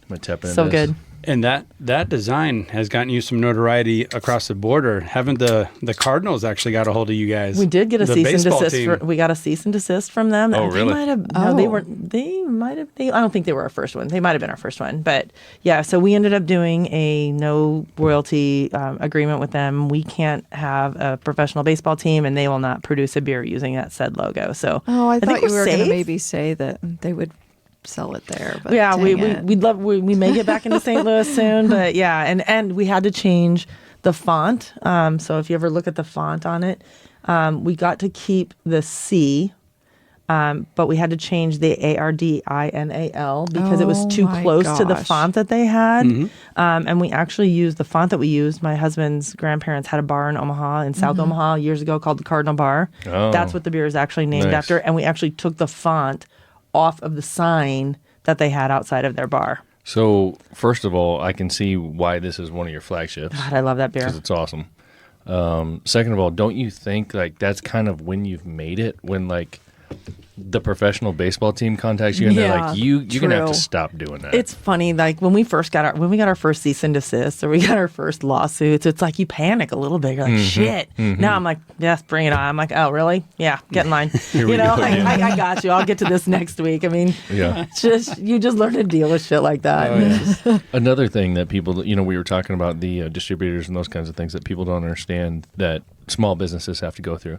gonna tap into So this. good. And that design has gotten you some notoriety across the border. Haven't the Cardinals actually got a hold of you guys? We did get a The cease and baseball desist. team. We got a cease and desist from them. Oh, And really? They might have. No, they weren't. They might have. I don't think they were our first one. They might have been our first one. But yeah, so we ended up doing a no royalty agreement with them. We can't have a professional baseball team, and they will not produce a beer using that said logo. So I thought think you we're were going to safe. maybe say that they would sell it there. But Yeah, dang it. we'd love we may get back into St. Louis soon, but yeah, and we had to change the font. So if you ever look at the font on it, we got to keep the C, but we had to change the ARDINAL because it was too my close to the gosh. font that they had. And we actually used the font that we used. My husband's grandparents had a bar in Omaha, in South Omaha, years ago called the Cardinal Bar. Oh. That's what the beer is actually named Nice. after. And we actually took the font off of the sign that they had outside of their bar. So first of all, I can see why this is one of your flagships God, I love that beer. because it's awesome. Second of all, don't you think like that's kind of when you've made it when like the professional baseball team contacts you and they're Yeah, like you're gonna have to true. stop doing that. It's funny, like when we got our first cease and desist or we got our first lawsuits, it's like you panic a little bit. You're like, shit. Now I'm like, yes, bring it on. I'm like, oh, really? Yeah, get in line. we You know, go, like, yeah. I got you. I'll get to this next week. I mean, Yeah. it's just you just learn to deal with shit like that. Another thing that people, we were talking about the distributors and those kinds of things that people don't understand that small businesses have to go through.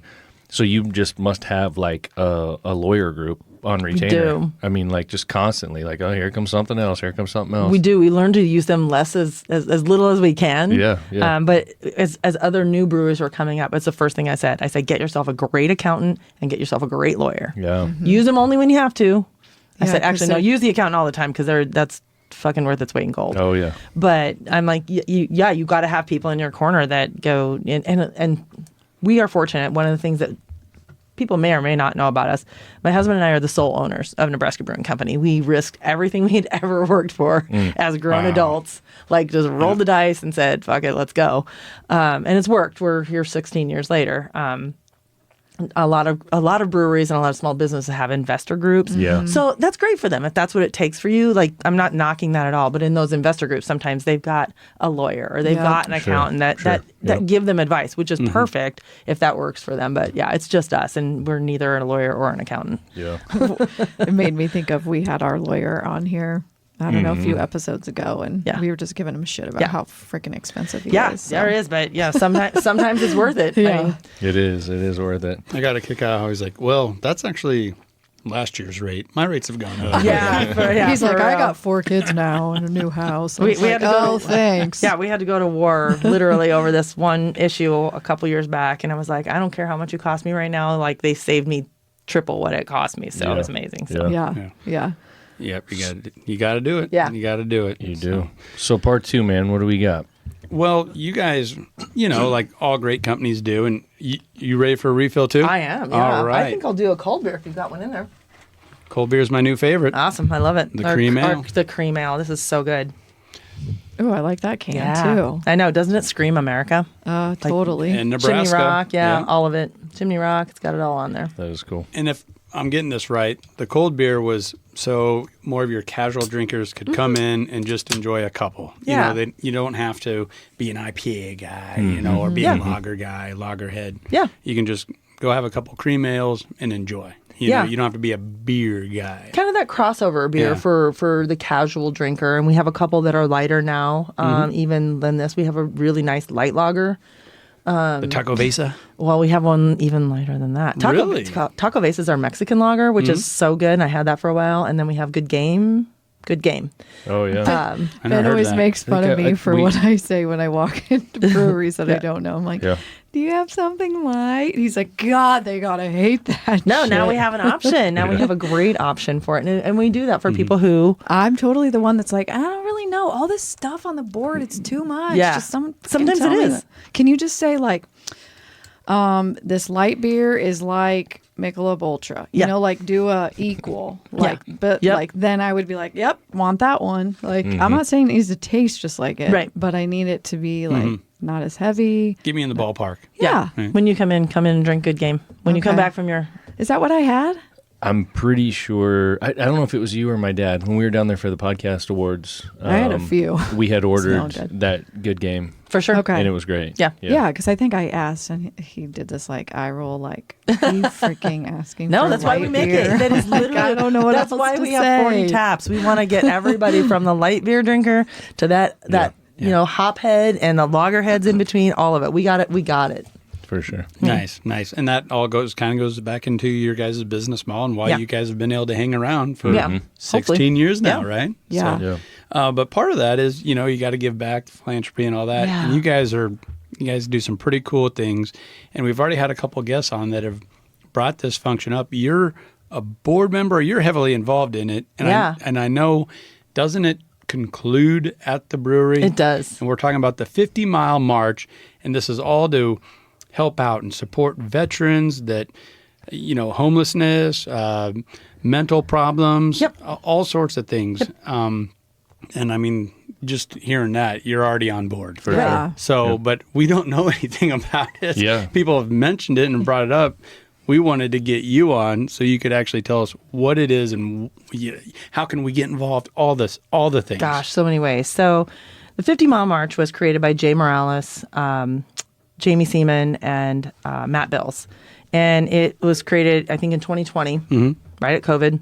So you just must have like a lawyer group on retainer. do. I mean, like just constantly, like, oh, here comes something else. Here comes something else. We do. We learn to use them less as little as we can. Yeah, yeah. But as other new brewers were coming up, it's the first thing I said. I said, get yourself a great accountant and get yourself a great lawyer. Yeah. Use them only when you have to. I Yeah, said, 'cause actually, no, they're- use the accountant all the time because that's fucking worth its weight in gold. Oh yeah. But I'm like, you got to have people in your corner that go and we are fortunate. One of the things that people may or may not know about us. My husband and I are the sole owners of Nebraska Brewing Company. We risked everything we had ever worked for as grown adults, like just rolled the dice and said, fuck it, let's go. And it's worked. We're here 16 years later. A lot of breweries and a lot of small businesses have investor groups. Yeah. So that's great for them if that's what it takes for you. Like, I'm not knocking that at all, but in those investor groups, sometimes they've got a lawyer or they've got an accountant that give them advice, which is perfect if that works for them. But yeah, it's just us, and we're neither a lawyer or an accountant. Yeah. It made me think of, we had our lawyer on here, I don't know, a few episodes ago, and we were just giving him shit about how freaking expensive he is. So. There is, but sometimes it's worth it. Yeah. I mean, It is worth it. I got a kick out of how he's like, well, that's actually last year's rate. My rates have gone up. He's like, I got 4 kids now and a new house. We had to go. Thanks. Yeah, we had to go to war literally over this one issue a couple years back, and I was like, I don't care how much it cost me right now. Like, they saved me triple what it cost me, so it was amazing. So. Yeah. Yep, you got to do it. Yeah. You got to do it. You do. So part 2, man, what do we got? Well, you guys, like all great companies do, and you ready for a refill too? I am, yeah. All right. I think I'll do a cold beer if you've got one in there. Cold beer is my new favorite. Awesome. I love it. The cream ale. The cream ale. This is so good. Oh, I like that can too. I know. Doesn't it scream America? Totally. And Nebraska. Chimney Rock, all of it. Chimney Rock, it's got it all on there. That is cool. And if I'm getting this right, the cold beer was so more of your casual drinkers could come in and just enjoy a couple. Yeah. You don't have to be an IPA guy, or be a lager guy, lagerhead. Yeah. You can just go have a couple cream ales and enjoy. You know, you don't have to be a beer guy. Kind of that crossover beer for the casual drinker. And we have a couple that are lighter now, even than this. We have a really nice light lager. The Taco Besa? Well, we have one even lighter than that. Really? Taco Base is our Mexican lager, which is so good. And I had that for a while. And then we have Good Game. Oh, yeah. Ben always makes fun of me for what I say when I walk into breweries that I don't know. I'm like, do you have something light? He's like, God, they gotta hate that. No, shit. now we have an option. Now we have a great option for it. And we do that for people who... I'm totally the one that's like, I don't really know. All this stuff on the board, it's too much. Yeah. Just Sometimes tell it me is. that. Can you just say, like, this light beer is like Michelob Ultra? You know, like, do a equal. Like, but like, then I would be like, yep, want that one. Like, I'm not saying it needs to taste just like it. Right. But I need it to be, like, not as heavy. Get me in the ballpark. Yeah. When you come in and drink Good Game. When you come back from your... Is that what I had? I'm pretty sure. I don't know if it was you or my dad when we were down there for the podcast awards. I had a few. We had ordered Smelled good. that Good Game, For sure. Okay. and it was great. Yeah. Yeah, because I think I asked, and he did this like eye roll, like, are you freaking asking? No, for that's why we light make beer? it. That is Like, literally. I don't know what That's else why to we say. have 40 taps. We want to get everybody from the light beer drinker to that hop head and the lager heads in between. All of it. We got it. For sure. Nice. And that all goes back into your guys' business model and why you guys have been able to hang around for 16 Hopefully. years now, right? Yeah. So, Yeah. but part of that is, you got to give back to philanthropy and all that. Yeah. And you guys do some pretty cool things. And we've already had a couple guests on that have brought this function up. You're a board member. You're heavily involved in it. And I know, doesn't it conclude at the brewery? It does. And we're talking about the 50-mile march. And this is all to help out and support veterans that, homelessness, mental problems, all sorts of things. And I mean, just hearing that, you're already on board. For sure. So, but we don't know anything about it. Yeah. People have mentioned it and brought it up. We wanted to get you on so you could actually tell us what it is and how can we get involved, all the things. Gosh, so many ways. So the 50-mile march was created by Jay Morales, Jamie Seaman, and Matt Bills. And it was created, I think, in 2020, right at COVID,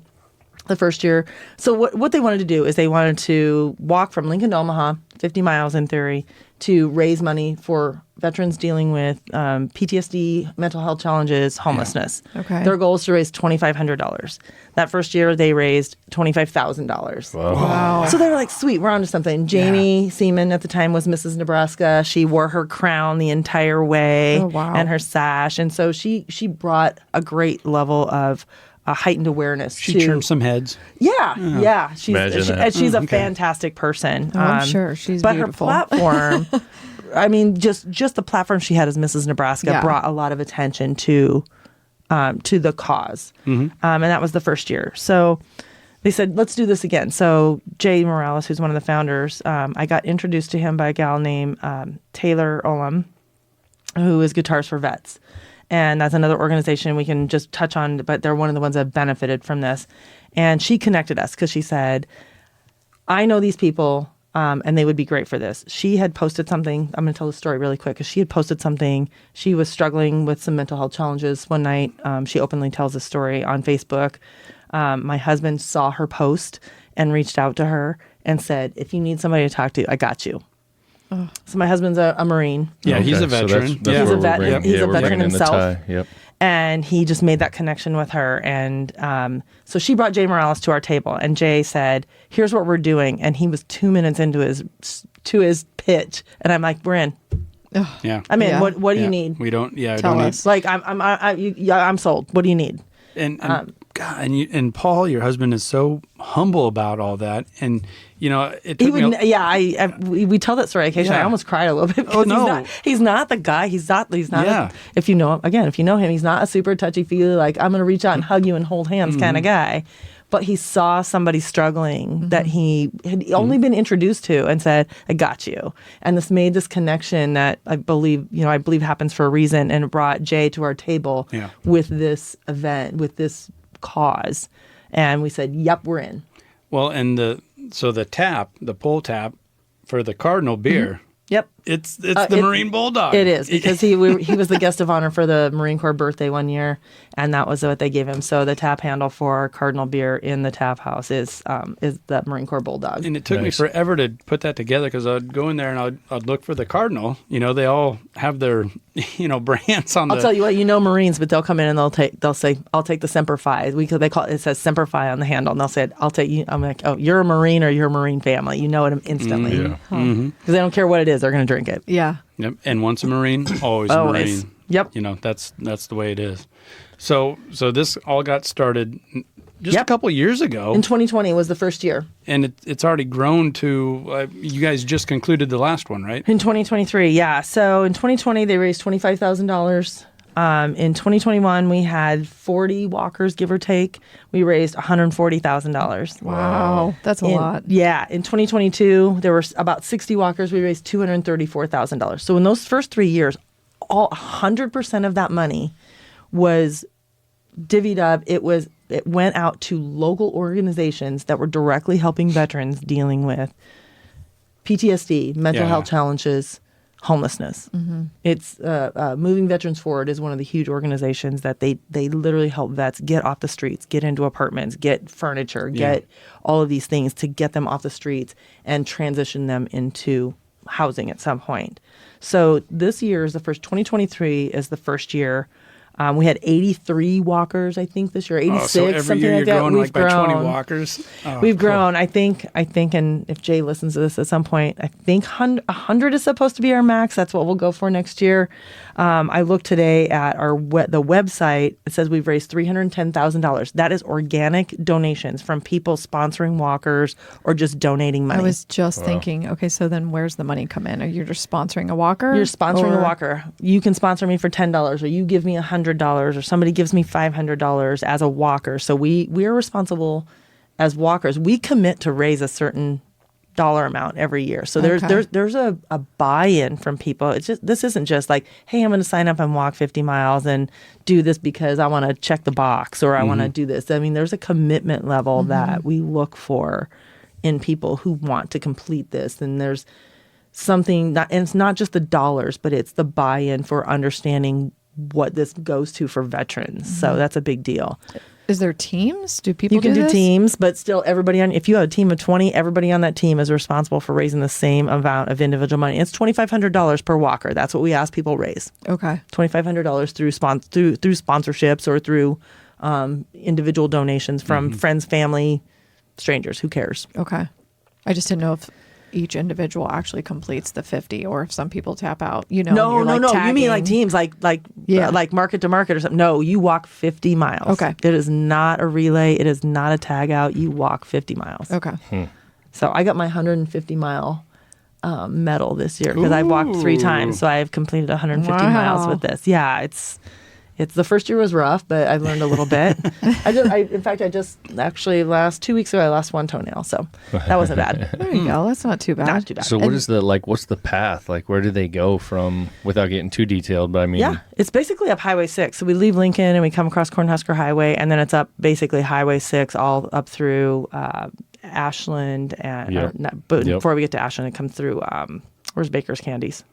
the first year. So what they wanted to do is they wanted to walk from Lincoln to Omaha, 50 miles in theory, to raise money for veterans dealing with PTSD, mental health challenges, homelessness. Okay. Their goal is to raise $2,500. That first year, they raised $25,000. Wow. So they were like, sweet, we're onto something. Jamie Seaman at the time was Mrs. Nebraska. She wore her crown the entire way and her sash. And so she brought a great level of heightened awareness. She turned some heads. Yeah. She's a fantastic person. I'm sure she's but beautiful. Her platform, I mean, just the platform she had as Mrs. Nebraska brought a lot of attention to to the cause. And that was the first year. So they said, let's do this again. So Jay Morales, who's one of the founders, I got introduced to him by a gal named Taylor Olam, who is Guitars for Vets. And that's another organization we can just touch on, but they're one of the ones that benefited from this. And she connected us because she said, I know these people, and they would be great for this. She had posted something. I'm going to tell the story really quick because she had posted something. She was struggling with some mental health challenges one night. She openly tells the story on Facebook. My husband saw her post and reached out to her and said, if you need somebody to talk to, I got you. So my husband's a Marine. Yeah, he's a veteran. So that's He's a where vet. we're He's a we're veteran bringing in the himself. tie. Yep. And he just made that connection with her. And so she brought Jay Morales to our table. And Jay said, here's what we're doing. And he was 2 minutes into his pitch. And I'm like, we're in. Yeah. I'm in. Yeah. What do you need? We don't. Yeah. Tell don't us. Like, I'm sold. What do you need? And God, and Paul, your husband, is so humble about all that. And it took He would, me. we tell that story occasionally. Yeah. I almost cried a little bit. Oh, Because no. he's not the guy. He's not. Yeah. If you know him, again, if you know him, he's not a super touchy feely, like I'm going to reach out and hug you and hold hands kind of guy. But he saw somebody struggling that he had only been introduced to and said, I got you. And this made this connection that I believe happens for a reason, and it brought Jay to our table with this event, with this cause. And we said, yep, we're in. Well, and the pull tap for the Cardinal beer. Yep. It's the Marine Bulldog. It is, because he was the guest of honor for the Marine Corps birthday one year, and that was what they gave him. So the tap handle for Cardinal beer in the tap house is the Marine Corps Bulldog. And it took me forever to put that together because I'd go in there and I'd look for the Cardinal. They all have their brands on. I'll tell you what, Marines, but they'll come in and they'll say, I'll take the Semper Fi. They call it says Semper Fi on the handle, and they'll say, I'll take you. I'm like, oh, you're a Marine or you're a Marine family. You know it instantly. Because they don't care what it is, they're going to drink it. Yeah. Yep. And once a Marine, always a Marine. Yep. That's the way it is. So this all got started just a couple years ago. In 2020 was the first year. And it's already grown to, you guys just concluded the last one, right? In 2023, yeah. So in 2020, they raised $25,000. In 2021, we had 40 walkers, give or take. We raised $140,000. Wow. That's a lot. Yeah. In 2022, there were about 60 walkers. We raised $234,000. So in those first 3 years, 100% of that money was divvied up. It went out to local organizations that were directly helping veterans dealing with PTSD, mental health challenges, homelessness. It's Moving Veterans Forward is one of the huge organizations that they literally help vets get off the streets, get into apartments, get furniture, get all of these things to get them off the streets and transition them into housing at some point. So this year is 2023 is the first year. We had 83 walkers, I think, this year, 86, so every something year like you're that. growing We've by 20 grown. walkers. Oh, We've cool. grown. I think, and if Jay listens to this at some point, I think 100 is supposed to be our max. That's what we'll go for next year. I looked today at the website. It says we've raised $310,000. That is organic donations from people sponsoring walkers or just donating money. I was just thinking, okay, so then where's the money come in? Are you just sponsoring a walker? You're sponsoring a walker. You can sponsor me for $10, or you give me $100, or somebody gives me $500 as a walker. So we are responsible as walkers. We commit to raise a certain dollar amount every year. So there's a buy-in from people. This isn't just like, hey, I'm going to sign up and walk 50 miles and do this because I want to check the box or I want to do this. I mean, there's a commitment level that we look for in people who want to complete this. And there's something and it's not just the dollars, but it's the buy-in for understanding what this goes to for veterans. So that's a big deal. Is there teams? Do people You can do this? teams, but still if you have a team of 20, everybody on that team is responsible for raising the same amount of individual money. It's $2,500 per walker. That's what we ask people raise. Okay. $2,500 through sponsorships or through individual donations from friends, family, strangers. Who cares? Okay. I just didn't know if each individual actually completes the 50 or if some people tap out, No. tagging. You mean like teams, like market to market or something? No, you walk 50 miles. Okay. It is not a relay. It is not a tag out. You walk 50 miles. Okay. So I got my 150 mile medal this year because I walked 3 times. So I have completed 150 miles with this. Yeah, It's the first year was rough, but I learned a little bit. In fact, I just actually last 2 weeks ago, I lost one toenail, so that wasn't bad. There you go. That's not too bad. Not too bad. So what's the path? Like, where do they go from, without getting too detailed, but I mean. Yeah, it's basically up Highway 6. So we leave Lincoln and we come across Cornhusker Highway, and then it's up basically Highway 6 all up through Ashland. Before we get to Ashland, it comes through, where's Baker's Candies?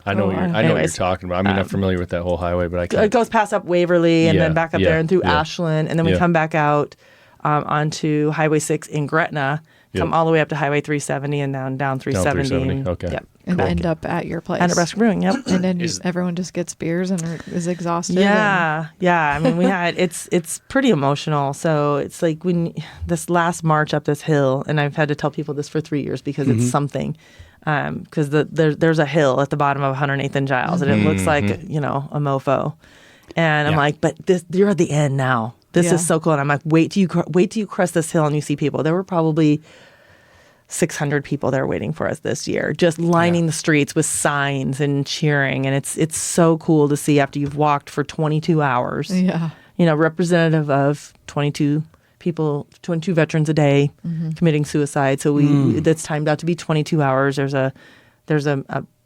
I know what you're talking about. I mean, I'm familiar with that whole highway, but I can't. It goes past up Waverly and then back up there and through Ashland, and then we come back out onto Highway 6 in Gretna, come all the way up to Highway 370 and down 370. Down 370. Okay. Yep. And end up at your place. At Nebraska Brewing, yep. And then everyone just gets beers and is exhausted. Yeah. I mean, it's pretty emotional. So it's like when this last march up this hill, and I've had to tell people this for 3 years because it's something. Because there's a hill at the bottom of 108th and Giles, and it looks like a mofo. And I'm like, but you're at the end now. This is so cool. And I'm like, wait till you crest this hill and you see people. There were probably 600 people there waiting for us this year, just lining the streets with signs and cheering. And it's so cool to see after you've walked for 22 hours. Yeah, representative of 22 people, 22 veterans a day committing suicide. So that's timed out to be 22 hours. There's a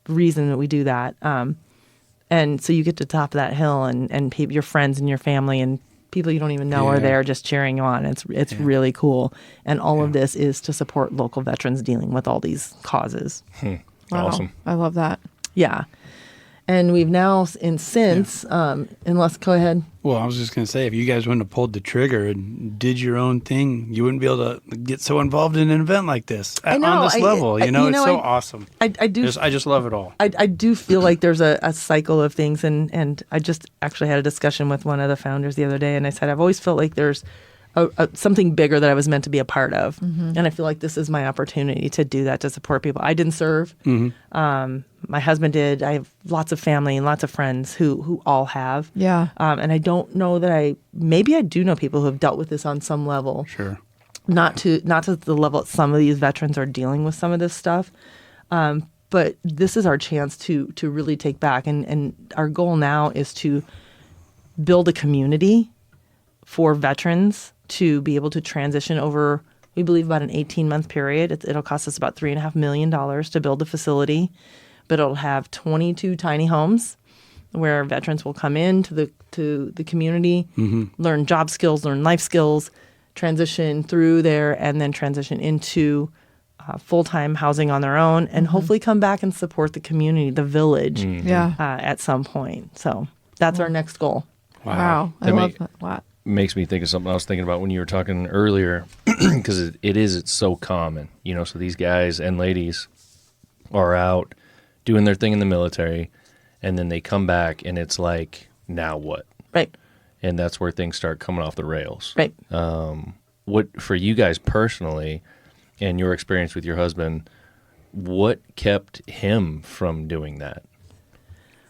reason that we do that. And so you get to the top of that hill and your friends and your family and people you don't even know are there just cheering you on. It's really cool. And all of this is to support local veterans dealing with all these causes. Wow. Awesome. I love that. Yeah. And we've now, unless, go ahead. Well, I was just going to say, if you guys wouldn't have pulled the trigger and did your own thing, you wouldn't be able to get so involved in an event like this on this level. It's so awesome. I just love it all. I do feel like there's a cycle of things. And I just actually had a discussion with one of the founders the other day. And I said, I've always felt like there's something bigger that I was meant to be a part of. And I feel like this is my opportunity to do that, to support people. I didn't serve. My husband did. I have lots of family and lots of friends who all have. Yeah. And I don't know that maybe I do know people who have dealt with this on some level. Sure. Not to the level that some of these veterans are dealing with some of this stuff. But this is our chance to really take back. And our goal now is to build a community for veterans to be able to transition over, we believe, about an 18-month period. It'll cost us about $3.5 million to build the facility, but it'll have 22 tiny homes where veterans will come into the community, learn job skills, learn life skills, transition through there, and then transition into full-time housing on their own, and hopefully come back and support the community, the village, at some point. So that's our next goal. Wow. I love that a lot. Makes me think of something I was thinking about when you were talking earlier, because it's so common, so these guys and ladies are out doing their thing in the military, and then they come back and it's like, now what? Right. And that's where things start coming off the rails. Right. What, for you guys personally and your experience with your husband, what kept him from doing that?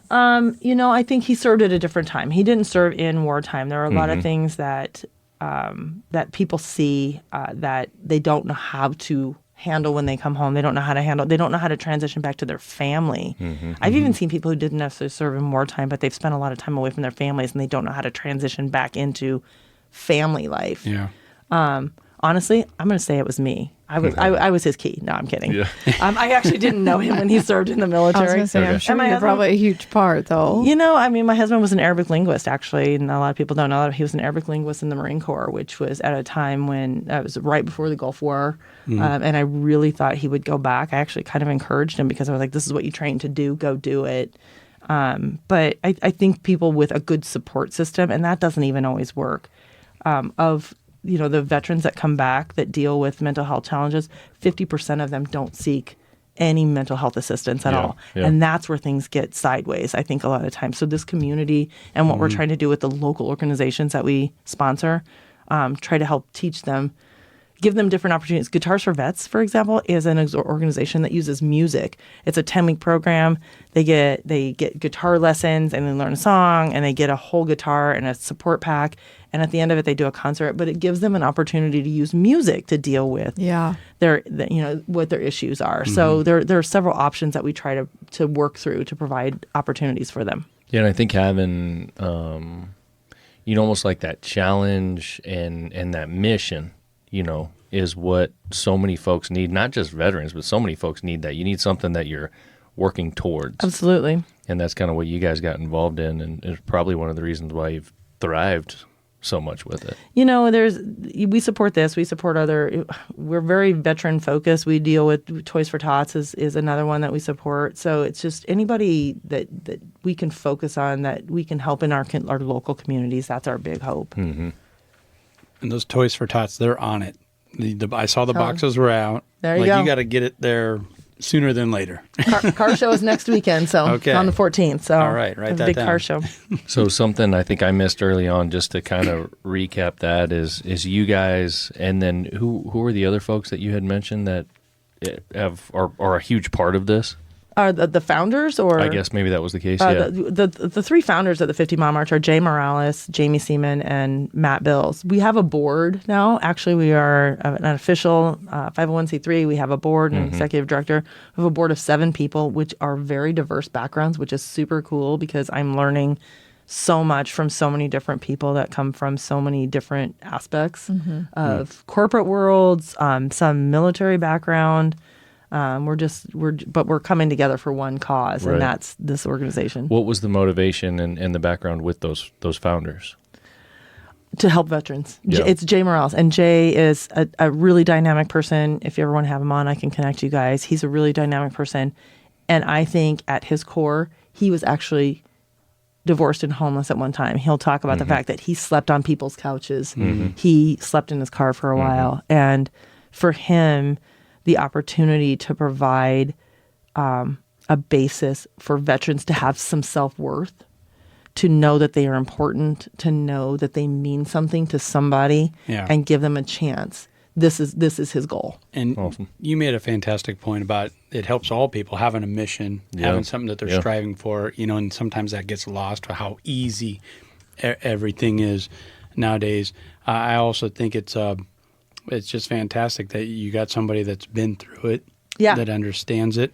I think he served at a different time. He didn't serve in wartime. There are a lot of things that people see that they don't know how to handle when they come home. They don't know how to handle. They don't know how to transition back to their family. I've even seen people who didn't necessarily serve in wartime, but they've spent a lot of time away from their families, and they don't know how to transition back into family life. Yeah. Honestly, I'm going to say it was me. I was his key. No, I'm kidding. Yeah. I actually didn't know him when he served in the military. I was going to say, I'm sure you're probably a huge part, though. My husband was an Arabic linguist, actually, and a lot of people don't know that. He was an Arabic linguist in the Marine Corps, which was at a time when it was right before the Gulf War, and I really thought he would go back. I actually kind of encouraged him because I was like, this is what you trained to do. Go do it. But I think people with a good support system, and that doesn't even always work, the veterans that come back that deal with mental health challenges, 50% of them don't seek any mental health assistance at all. Yeah. And that's where things get sideways, I think, a lot of times. So this community and what we're trying to do with the local organizations that we sponsor, try to help teach them, give them different opportunities. Guitars for Vets, for example, is an organization that uses music. It's a 10-week program. They get guitar lessons, and they learn a song, and they get a whole guitar and a support pack. And at the end of it, they do a concert. But it gives them an opportunity to use music to deal with what their issues are. So there are several options that we try to work through to provide opportunities for them. Yeah, and I think having, almost like that challenge and that mission, is what so many folks need, not just veterans, but so many folks need that. You need something that you're working towards. Absolutely. And that's kind of what you guys got involved in, and it's probably one of the reasons why you've thrived so much with it. We support this. We support we're very veteran focused. We deal with Toys for Tots is another one that we support. So it's just anybody that we can focus on, that we can help in our local communities. That's our big hope. Mm-hmm. And those Toys for Tots, they're on it. I saw the boxes were out. There you go. You got to get it there sooner than later. Car show is next weekend, so okay. On the 14th. So all right, write that big down. car show. So something I think I missed early on, just to kind of recap that, is you guys, and then who are the other folks that you had mentioned that are a huge part of this? The founders, or I guess maybe that was the case. Yeah. The three founders of the 50 Mile March are Jay Morales, Jamie Seaman, and Matt Bills. We have a board now. Actually, we are an official 501c3. We have a board and an executive director. We have a board of 7 people, which are very diverse backgrounds, which is super cool because I'm learning so much from so many different people that come from so many different aspects of corporate worlds, some military background. We're coming together for one cause, right. And that's this organization. What was the motivation and the background with those founders? To help veterans. Yeah. It's Jay Morales, and Jay is a really dynamic person. If you ever want to have him on, I can connect you guys. He's a really dynamic person, and I think at his core, he was actually divorced and homeless at one time. He'll talk about the fact that he slept on people's couches. He slept in his car for a while, and for him, the opportunity to provide a basis for veterans to have some self-worth, to know that they are important, to know that they mean something to somebody, and give them a chance. This is his goal. And awesome. You made a fantastic point about it helps all people having a mission, having something that they're striving for, and sometimes that gets lost to how easy everything is nowadays. I also think it's just fantastic that you got somebody that's been through it, that understands it.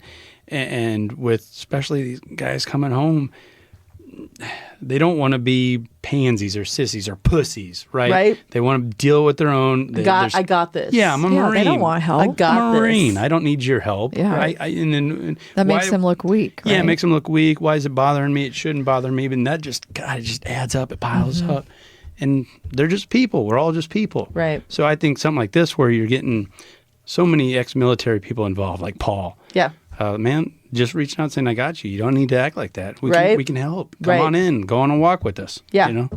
And with especially these guys coming home, they don't want to be pansies or sissies or pussies, right? Right. They want to deal with their own. I got this. Yeah, I'm a Marine. They don't want help. I'm a Marine. I don't need your help. Yeah. Right? And that makes them look weak. Right? Yeah, it makes them look weak. Why is it bothering me? It shouldn't bother me. And that just adds up. It piles up. And they're just people. We're all just people. Right. So I think something like this, where you're getting so many ex-military people involved, like Paul. Yeah. Man, just reaching out saying, I got you. You don't need to act like that. We can help. Come Right. on in. Go on a walk with us. Yeah.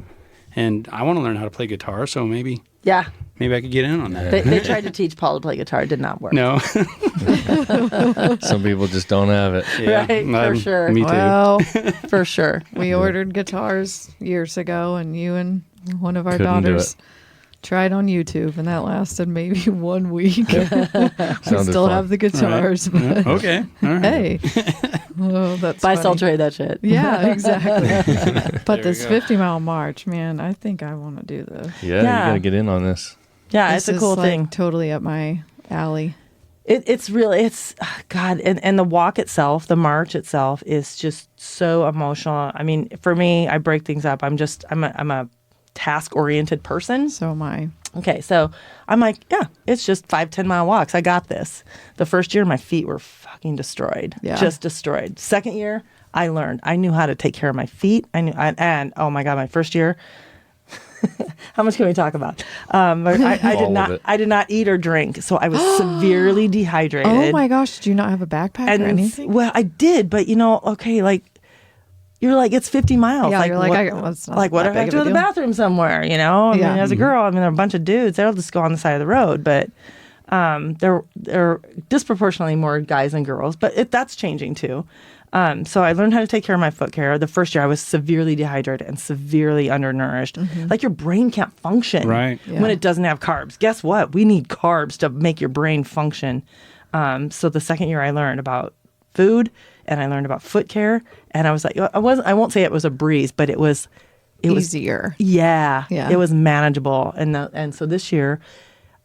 And I want to learn how to play guitar, so maybe I could get in on that. They tried to teach Paul to play guitar. It did not work. No. Some people just don't have it. Yeah, Right, for sure. Me too. Well, For sure. we ordered guitars years ago, and you and one of our Couldn't do daughters tried on YouTube, and that lasted maybe 1 week. We Sounded still fun. have the guitars, Yeah, but okay. All right. hey, oh, that's Buy, funny. sell, trade that shit. Yeah, exactly. But There this we go. 50-mile march, man, I think I want to do this. Yeah, you got to get in on this. Yeah, This it's a cool is, like, thing. Totally up my alley. God, and the walk itself, the march itself is just so emotional. I mean, for me, I break things up. I'm a task-oriented person. So am I. Okay, so I'm like, yeah, it's just 5-10 mile walks. I got this. The first year, my feet were fucking destroyed. Yeah. Just destroyed. Second year, I learned. I knew how to take care of my feet. And oh my God, my first year, how much can we talk about? I did not eat or drink, so I was severely dehydrated. Oh my gosh, did you not have a backpack or anything? Well, I did, but okay, like you're like, it's 50 miles. Yeah, like, you're like, what, it's not like what that if I have big to of go a to the deal. bathroom somewhere? I mean, as a girl, there are a bunch of dudes. They'll just go on the side of the road, but there are disproportionately more guys than girls. But that's changing too. So I learned how to take care of my foot care. The first year, I was severely dehydrated and severely undernourished. Like your brain can't function Right. when it doesn't have carbs. Guess what? We need carbs to make your brain function. So the second year, I learned about food and I learned about foot care. And I was like, I won't say it was a breeze, but it was Easier. Yeah. Yeah. It was manageable. And so this year,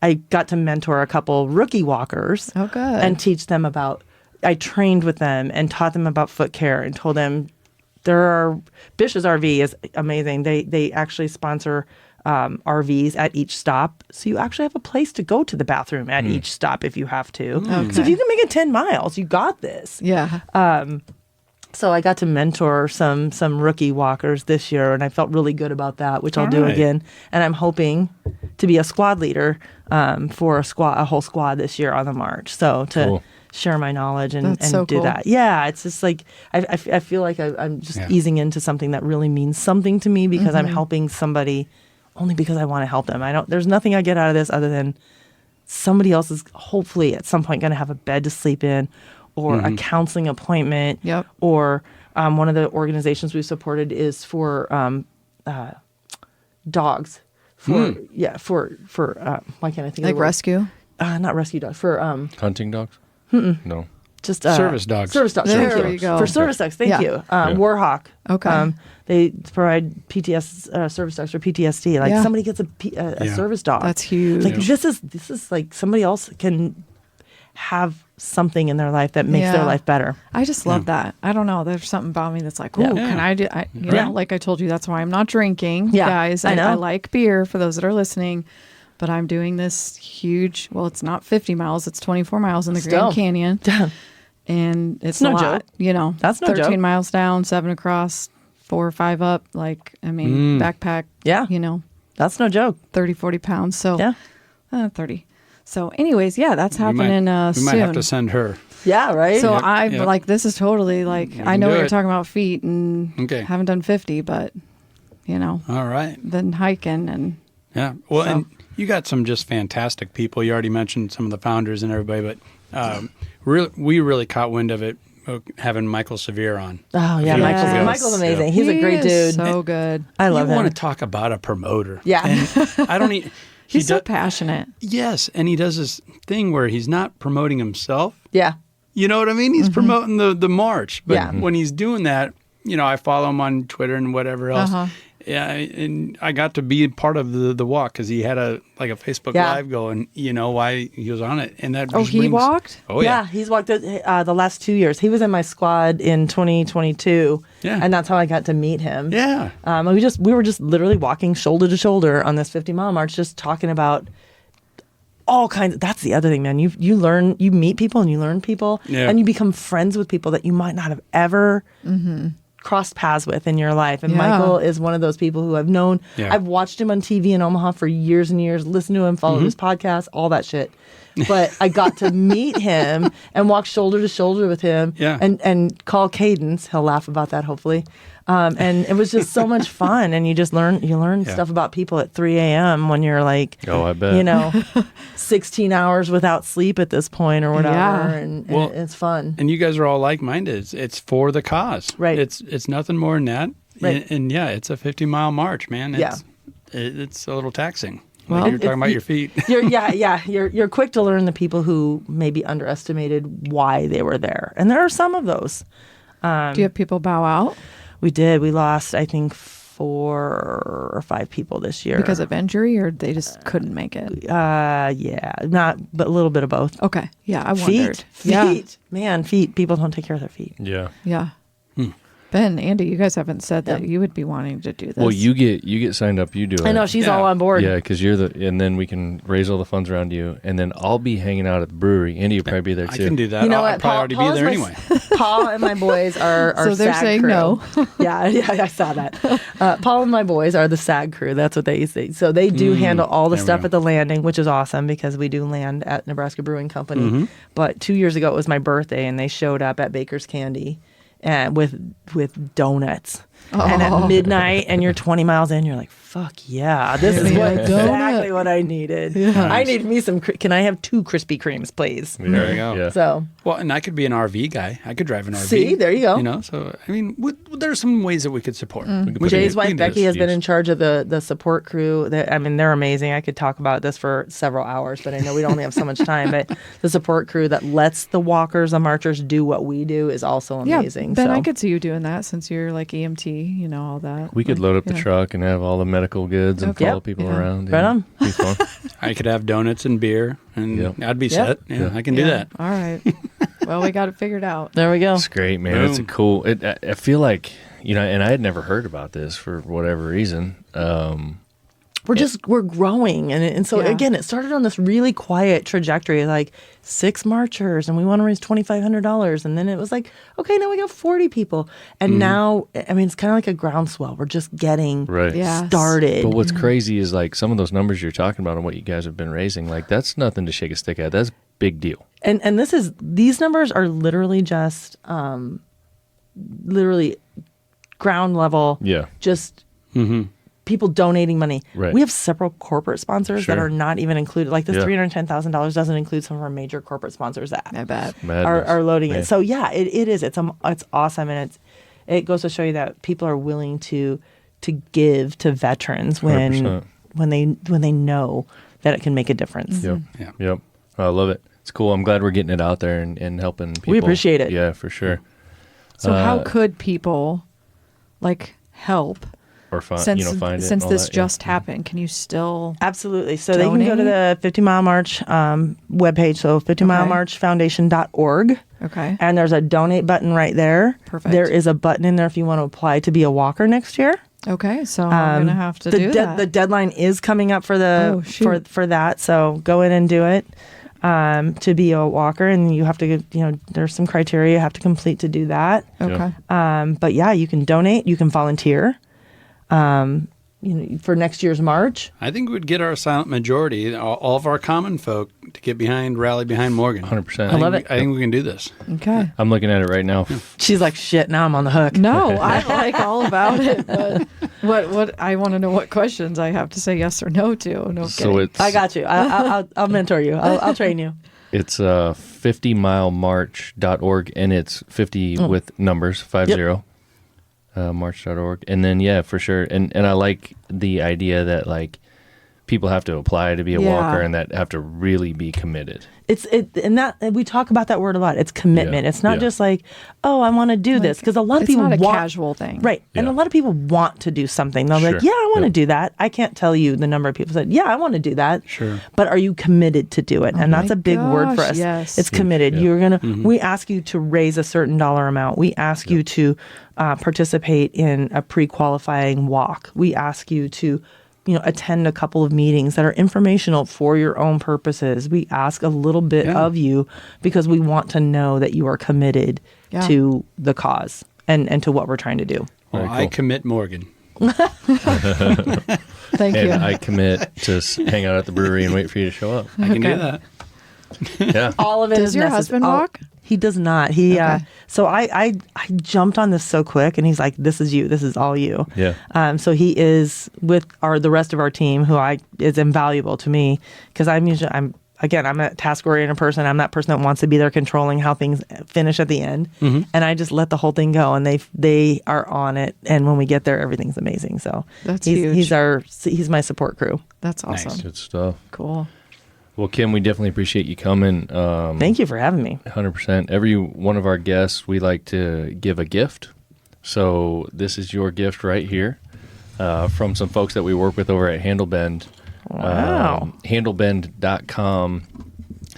I got to mentor a couple rookie walkers. Oh, good. And teach them I trained with them and taught them about foot care and told them Bish's RV is amazing. They actually sponsor RVs at each stop, so you actually have a place to go to the bathroom at each stop if you have to. Okay. So if you can make it 10 miles, you got this. Yeah. So I got to mentor some rookie walkers this year, and I felt really good about that, which I'll do again. And I'm hoping to be a squad leader for a whole squad this year on the march. So to share my knowledge and so do cool. that. Yeah, it's just like I feel like I'm just easing into something that really means something to me because I'm helping somebody only because I want to help them. There's nothing I get out of this other than somebody else is hopefully at some point going to have a bed to sleep in, or a counseling appointment, or one of the organizations we supported is for dogs. Why can't I think of Like the word? rescue? Not rescue dogs. For Hunting dogs? No. just Service dogs. Service dogs. There thank we you. go. For service dogs. Thank you. Warhawk. Okay. They provide service dogs for PTSD. Like somebody gets a service dog. That's huge. Like this is like somebody else can have something in their life that makes their life better. I just love that. I don't know. There's something about me that's like, oh, can I do? You know, like I told you, that's why I'm not drinking, guys. I know. I like beer. For those that are listening, but I'm doing this huge. Well, it's not 50 miles. It's 24 miles in the Grand Canyon, and it's no a lot. joke. You know, That's no 13 joke. miles down, 7 across, 4 or 5 up. Like, I mean, backpack. Yeah. You know, That's no joke. 30, 40 pounds. So 30. So, anyways, that's We happening might soon. have to send her. Yeah, right? So I'm like, this is totally like, I know do you're it. talking about feet and haven't done 50, but you know, All right. then hiking and Yeah. Well, and you got some just fantastic people. You already mentioned some of the founders and everybody, but we really caught wind of it having Michael Severe on. Oh, yeah. Yes. Michael's amazing. He's a he great is dude. so good. I love you him. want to talk about a promoter. Yeah. And I don't need. He's so passionate. Yes, and he does this thing where he's not promoting himself. Yeah. You know what I mean? He's promoting the march. But Yeah. when he's doing that, you know, I follow him on Twitter and whatever else. Yeah, and I got to be part of the walk because he had a Facebook Live going. You know why he was on it, and that. Oh, just he brings- walked? Oh yeah. He's walked it the last 2 years. He was in my squad in 2022. Yeah. And that's how I got to meet him. Yeah. And we were just literally walking shoulder to shoulder on this 50-mile march, just talking about all kinds. That's the other thing, man. You learn, you meet people and you learn people, and you become friends with people that you might not have ever crossed paths with in your life. And Michael is one of those people who I've known. Yeah. I've watched him on TV in Omaha for years and years, listened to him, followed his podcast, all that shit. But I got to meet him and walk shoulder to shoulder with him and call Cadence. He'll laugh about that, hopefully. And it was just so much fun. And you just learn stuff about people at 3 a.m. when you're like, I bet. you know, 16 hours without sleep at this point or whatever. Yeah. And it's fun. And you guys are all like-minded. It's for the cause. Right. It's nothing more than that. Right. And it's a 50-mile march, man. It's a little taxing. Well, Like you're talking about your feet. You're quick to learn the people who maybe underestimated why they were there. And there are some of those. Do you have people bow out? We did. We lost, I think, 4 or 5 people this year. Because of injury, or they just couldn't make it? But a little bit of both. Okay. Yeah, I wondered. Feet. Man, feet. People don't take care of their feet. Yeah. Yeah. Ben, Andy, you guys haven't said that you would be wanting to do this. Well, you get signed up. You do it. I know she's all on board. Yeah, because and then we can raise all the funds around you, and then I'll be hanging out at the brewery. Andy will probably be there too. I can do that. You know I'll what? probably already be there anyway. Paul and my boys are So they're SAG saying crew. no. yeah, I saw that. Paul and my boys are the SAG crew. That's what they say. So they do handle all the stuff at the landing, which is awesome because we do land at Nebraska Brewing Company. But 2 years ago, it was my birthday, and they showed up at Baker's Candy and with donuts. And at midnight, and you're 20 miles in, you're like, fuck yeah, this is exactly what I needed. Yeah. I need me some. Can I have 2 Krispy Kremes, please? There you go. Yeah. So, well, and I could be an RV guy. I could drive an RV. See, there you go. You know, so I mean, there's some ways that we could support. Jay's wife Becky has been in charge of the support crew. They're amazing. I could talk about this for several hours, but I know we only have so much time. But the support crew that lets the walkers, the marchers do what we do is also amazing. Yeah, Ben, I could see you doing that since you're like EMT, you know, all that. We could load up the truck and have all the medical goods and follow people around. Right on. Be fun. I could have donuts and beer, and I'd be set. Yeah, I can do that. All right. Well, we got it figured out. There we go. It's great, man. Boom. It's a cool. I feel like, and I had never heard about this for whatever reason. We're growing, and so again, it started on this really quiet trajectory, like 6 marchers, and we want to raise $2,500, and then it was like, okay, now we got 40 people, and now, I mean, it's kind of like a groundswell. We're just getting started. But what's crazy is like some of those numbers you're talking about and what you guys have been raising, like that's nothing to shake a stick at. That's a big deal. And these numbers are literally just literally ground level. Yeah. Just people donating money. Right. We have several corporate sponsors that Sure. are not even included. Like this Yeah. $310,000 doesn't include some of our major corporate sponsors that I bet. are loading Man. it. So yeah, it is. It's awesome, and it goes to show you that people are willing to give to veterans when 100%. they know that it can make a difference. Yep. Yeah. Yep. I love it. It's cool. I'm glad we're getting it out there and helping people. We appreciate it. Yeah, for sure. So how could people like help Or find since find it. since and all this that, just happened? Can you still? Absolutely. So they can go to Donate? the 50 Mile March webpage, so 50milemarchfoundation.org. Okay. And there's a donate button right there. Perfect. There is a button in there if you want to apply to be a walker next year. Okay. So I'm gonna have to do that. The deadline is coming up for Oh, shoot. for that. So go in and do it to be a walker, and you have to there's some criteria you have to complete to do that. Okay. But yeah, you can donate, you can volunteer. For next year's march. I think we'd get our silent majority, all of our common folk, to get rally behind Morgan. 100%. I love it. I think we can do this. Okay. I'm looking at it right now. She's like, shit, now I'm on the hook. No, I like all about it, but what I want to know what questions I have to say yes or no to. No So kidding. it's I got you. I'll mentor you. I'll train you. It's 50milemarch.org, and it's 50 with numbers 50. March.org. And then for sure. And I like the idea that like people have to apply to be a walker and that have to really be committed. And we talk about that word a lot. It's commitment. Yeah. It's not Yeah. just like, oh, I want to do this, because a lot of it's people not a want casual thing, right. And a Yeah. lot of people want to do something. They'll be like, Sure. yeah, I want to Yep. do that. I can't tell you the number of people said, yeah, I want to do that. Sure. But are you committed to do it? And that's my a big word for gosh, us. yes. It's committed. Yeah. You're gonna. We ask you to raise a certain dollar amount. We ask you to participate in a pre-qualifying walk. We ask you to attend a couple of meetings that are informational for your own purposes. We ask a little bit of you because we want to know that you are committed to the cause and to what we're trying to do. Well, Very I cool. commit Morgan. Thank you. And I commit to hang out at the brewery and wait for you to show up. I can do that. Yeah. All of it Does is your necessary. husband walk? He does not. So I jumped on this so quick, and he's like, "This is you. This is all you." Yeah. So he is with the rest of our team, who is invaluable to me, because I'm a task oriented person. I'm that person that wants to be there controlling how things finish at the end, and I just let the whole thing go, and they are on it. And when we get there, everything's amazing. So That's he's huge. he's my support crew. That's awesome. Good stuff. Cool. Well, Kim, we definitely appreciate you coming. Thank you for having me. 100%. Every one of our guests, we like to give a gift. So this is your gift right here from some folks that we work with over at Handlebend. Wow. Handlebend.com.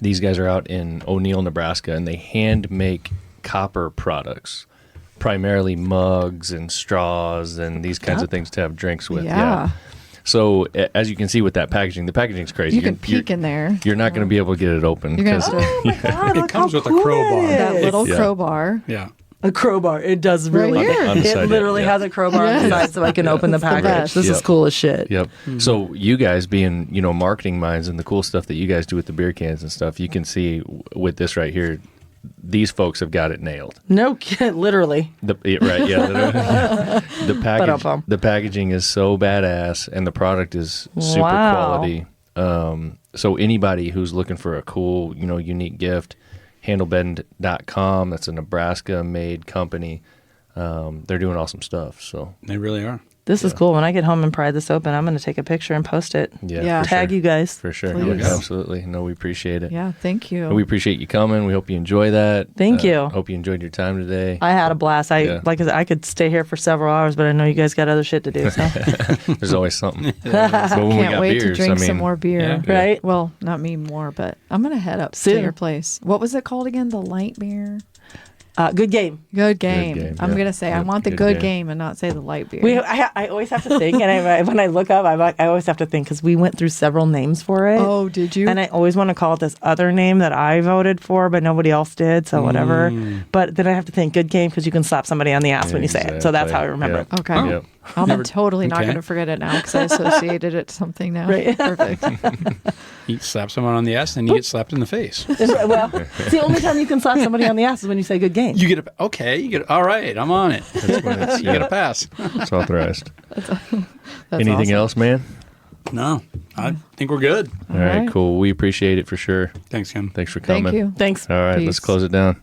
These guys are out in O'Neill, Nebraska, and they hand make copper products, primarily mugs and straws and these kinds of things to have drinks with. Yeah. So as you can see with that packaging, the packaging's crazy. You can peek in there. You're not going to be able to get it open. You're gonna have 'cause- to- Oh my God! It look comes how with a cool crowbar. that is. That little Yeah. crowbar. Yeah. A crowbar. It does Right really. here. On the side, It literally yeah. has a crowbar on the side, so I can open the It's the package. best. This is Yep. cool as shit. Yep. So you guys being, marketing minds and the cool stuff that you guys do with the beer cans and stuff, you can see with this right here, these folks have got it nailed. No kid, literally. Right, yeah. Ba-dum-bum. The packaging is so badass, and the product is super Wow. quality. So anybody who's looking for a cool, unique gift, handlebend.com. That's a Nebraska-made company. They're doing awesome stuff. So They really are. This is cool. When I get home and pry this open, I'm going to take a picture and post it. Yeah. For Tag sure. you guys. For sure. Please. Yeah, absolutely. No, we appreciate it. Yeah, thank you. We appreciate you coming. We hope you enjoy that. Thank you. Hope you enjoyed your time today. I had a blast. Like I said, I could stay here for several hours, but I know you guys got other shit to do. So There's always something. But when we Can't got wait beers, to drink I mean, some more beer. Yeah. right? Well, not me more, but I'm going to head up Soon. to your place. What was it called again? The light beer? Good game. Good game. game, I'm yeah. going to say I Yep, want the good good game. game and not say the light beer. I always have to think, and when I look up, I always have to think because we went through several names for it. Oh, did you? And I always want to call it this other name that I voted for, but nobody else did, so whatever. But then I have to think good game because you can slap somebody on the ass when you say it. So that's how I remember it. Okay. Oh. Yep. I'm totally not okay. going to forget it now because I associated it to something now. Right. Perfect. You slap someone on the ass, and you get slapped in the face. Well, it's the only time you can slap somebody on the ass is when you say good game. You get all right, I'm on it. You get a pass. It's authorized. That's Anything awesome. else, man? No, I think we're good. All right, right. cool. We appreciate it for sure. Thanks, Kim. Thanks for coming. Thank you. Thanks. All right, let's Peace. close it down.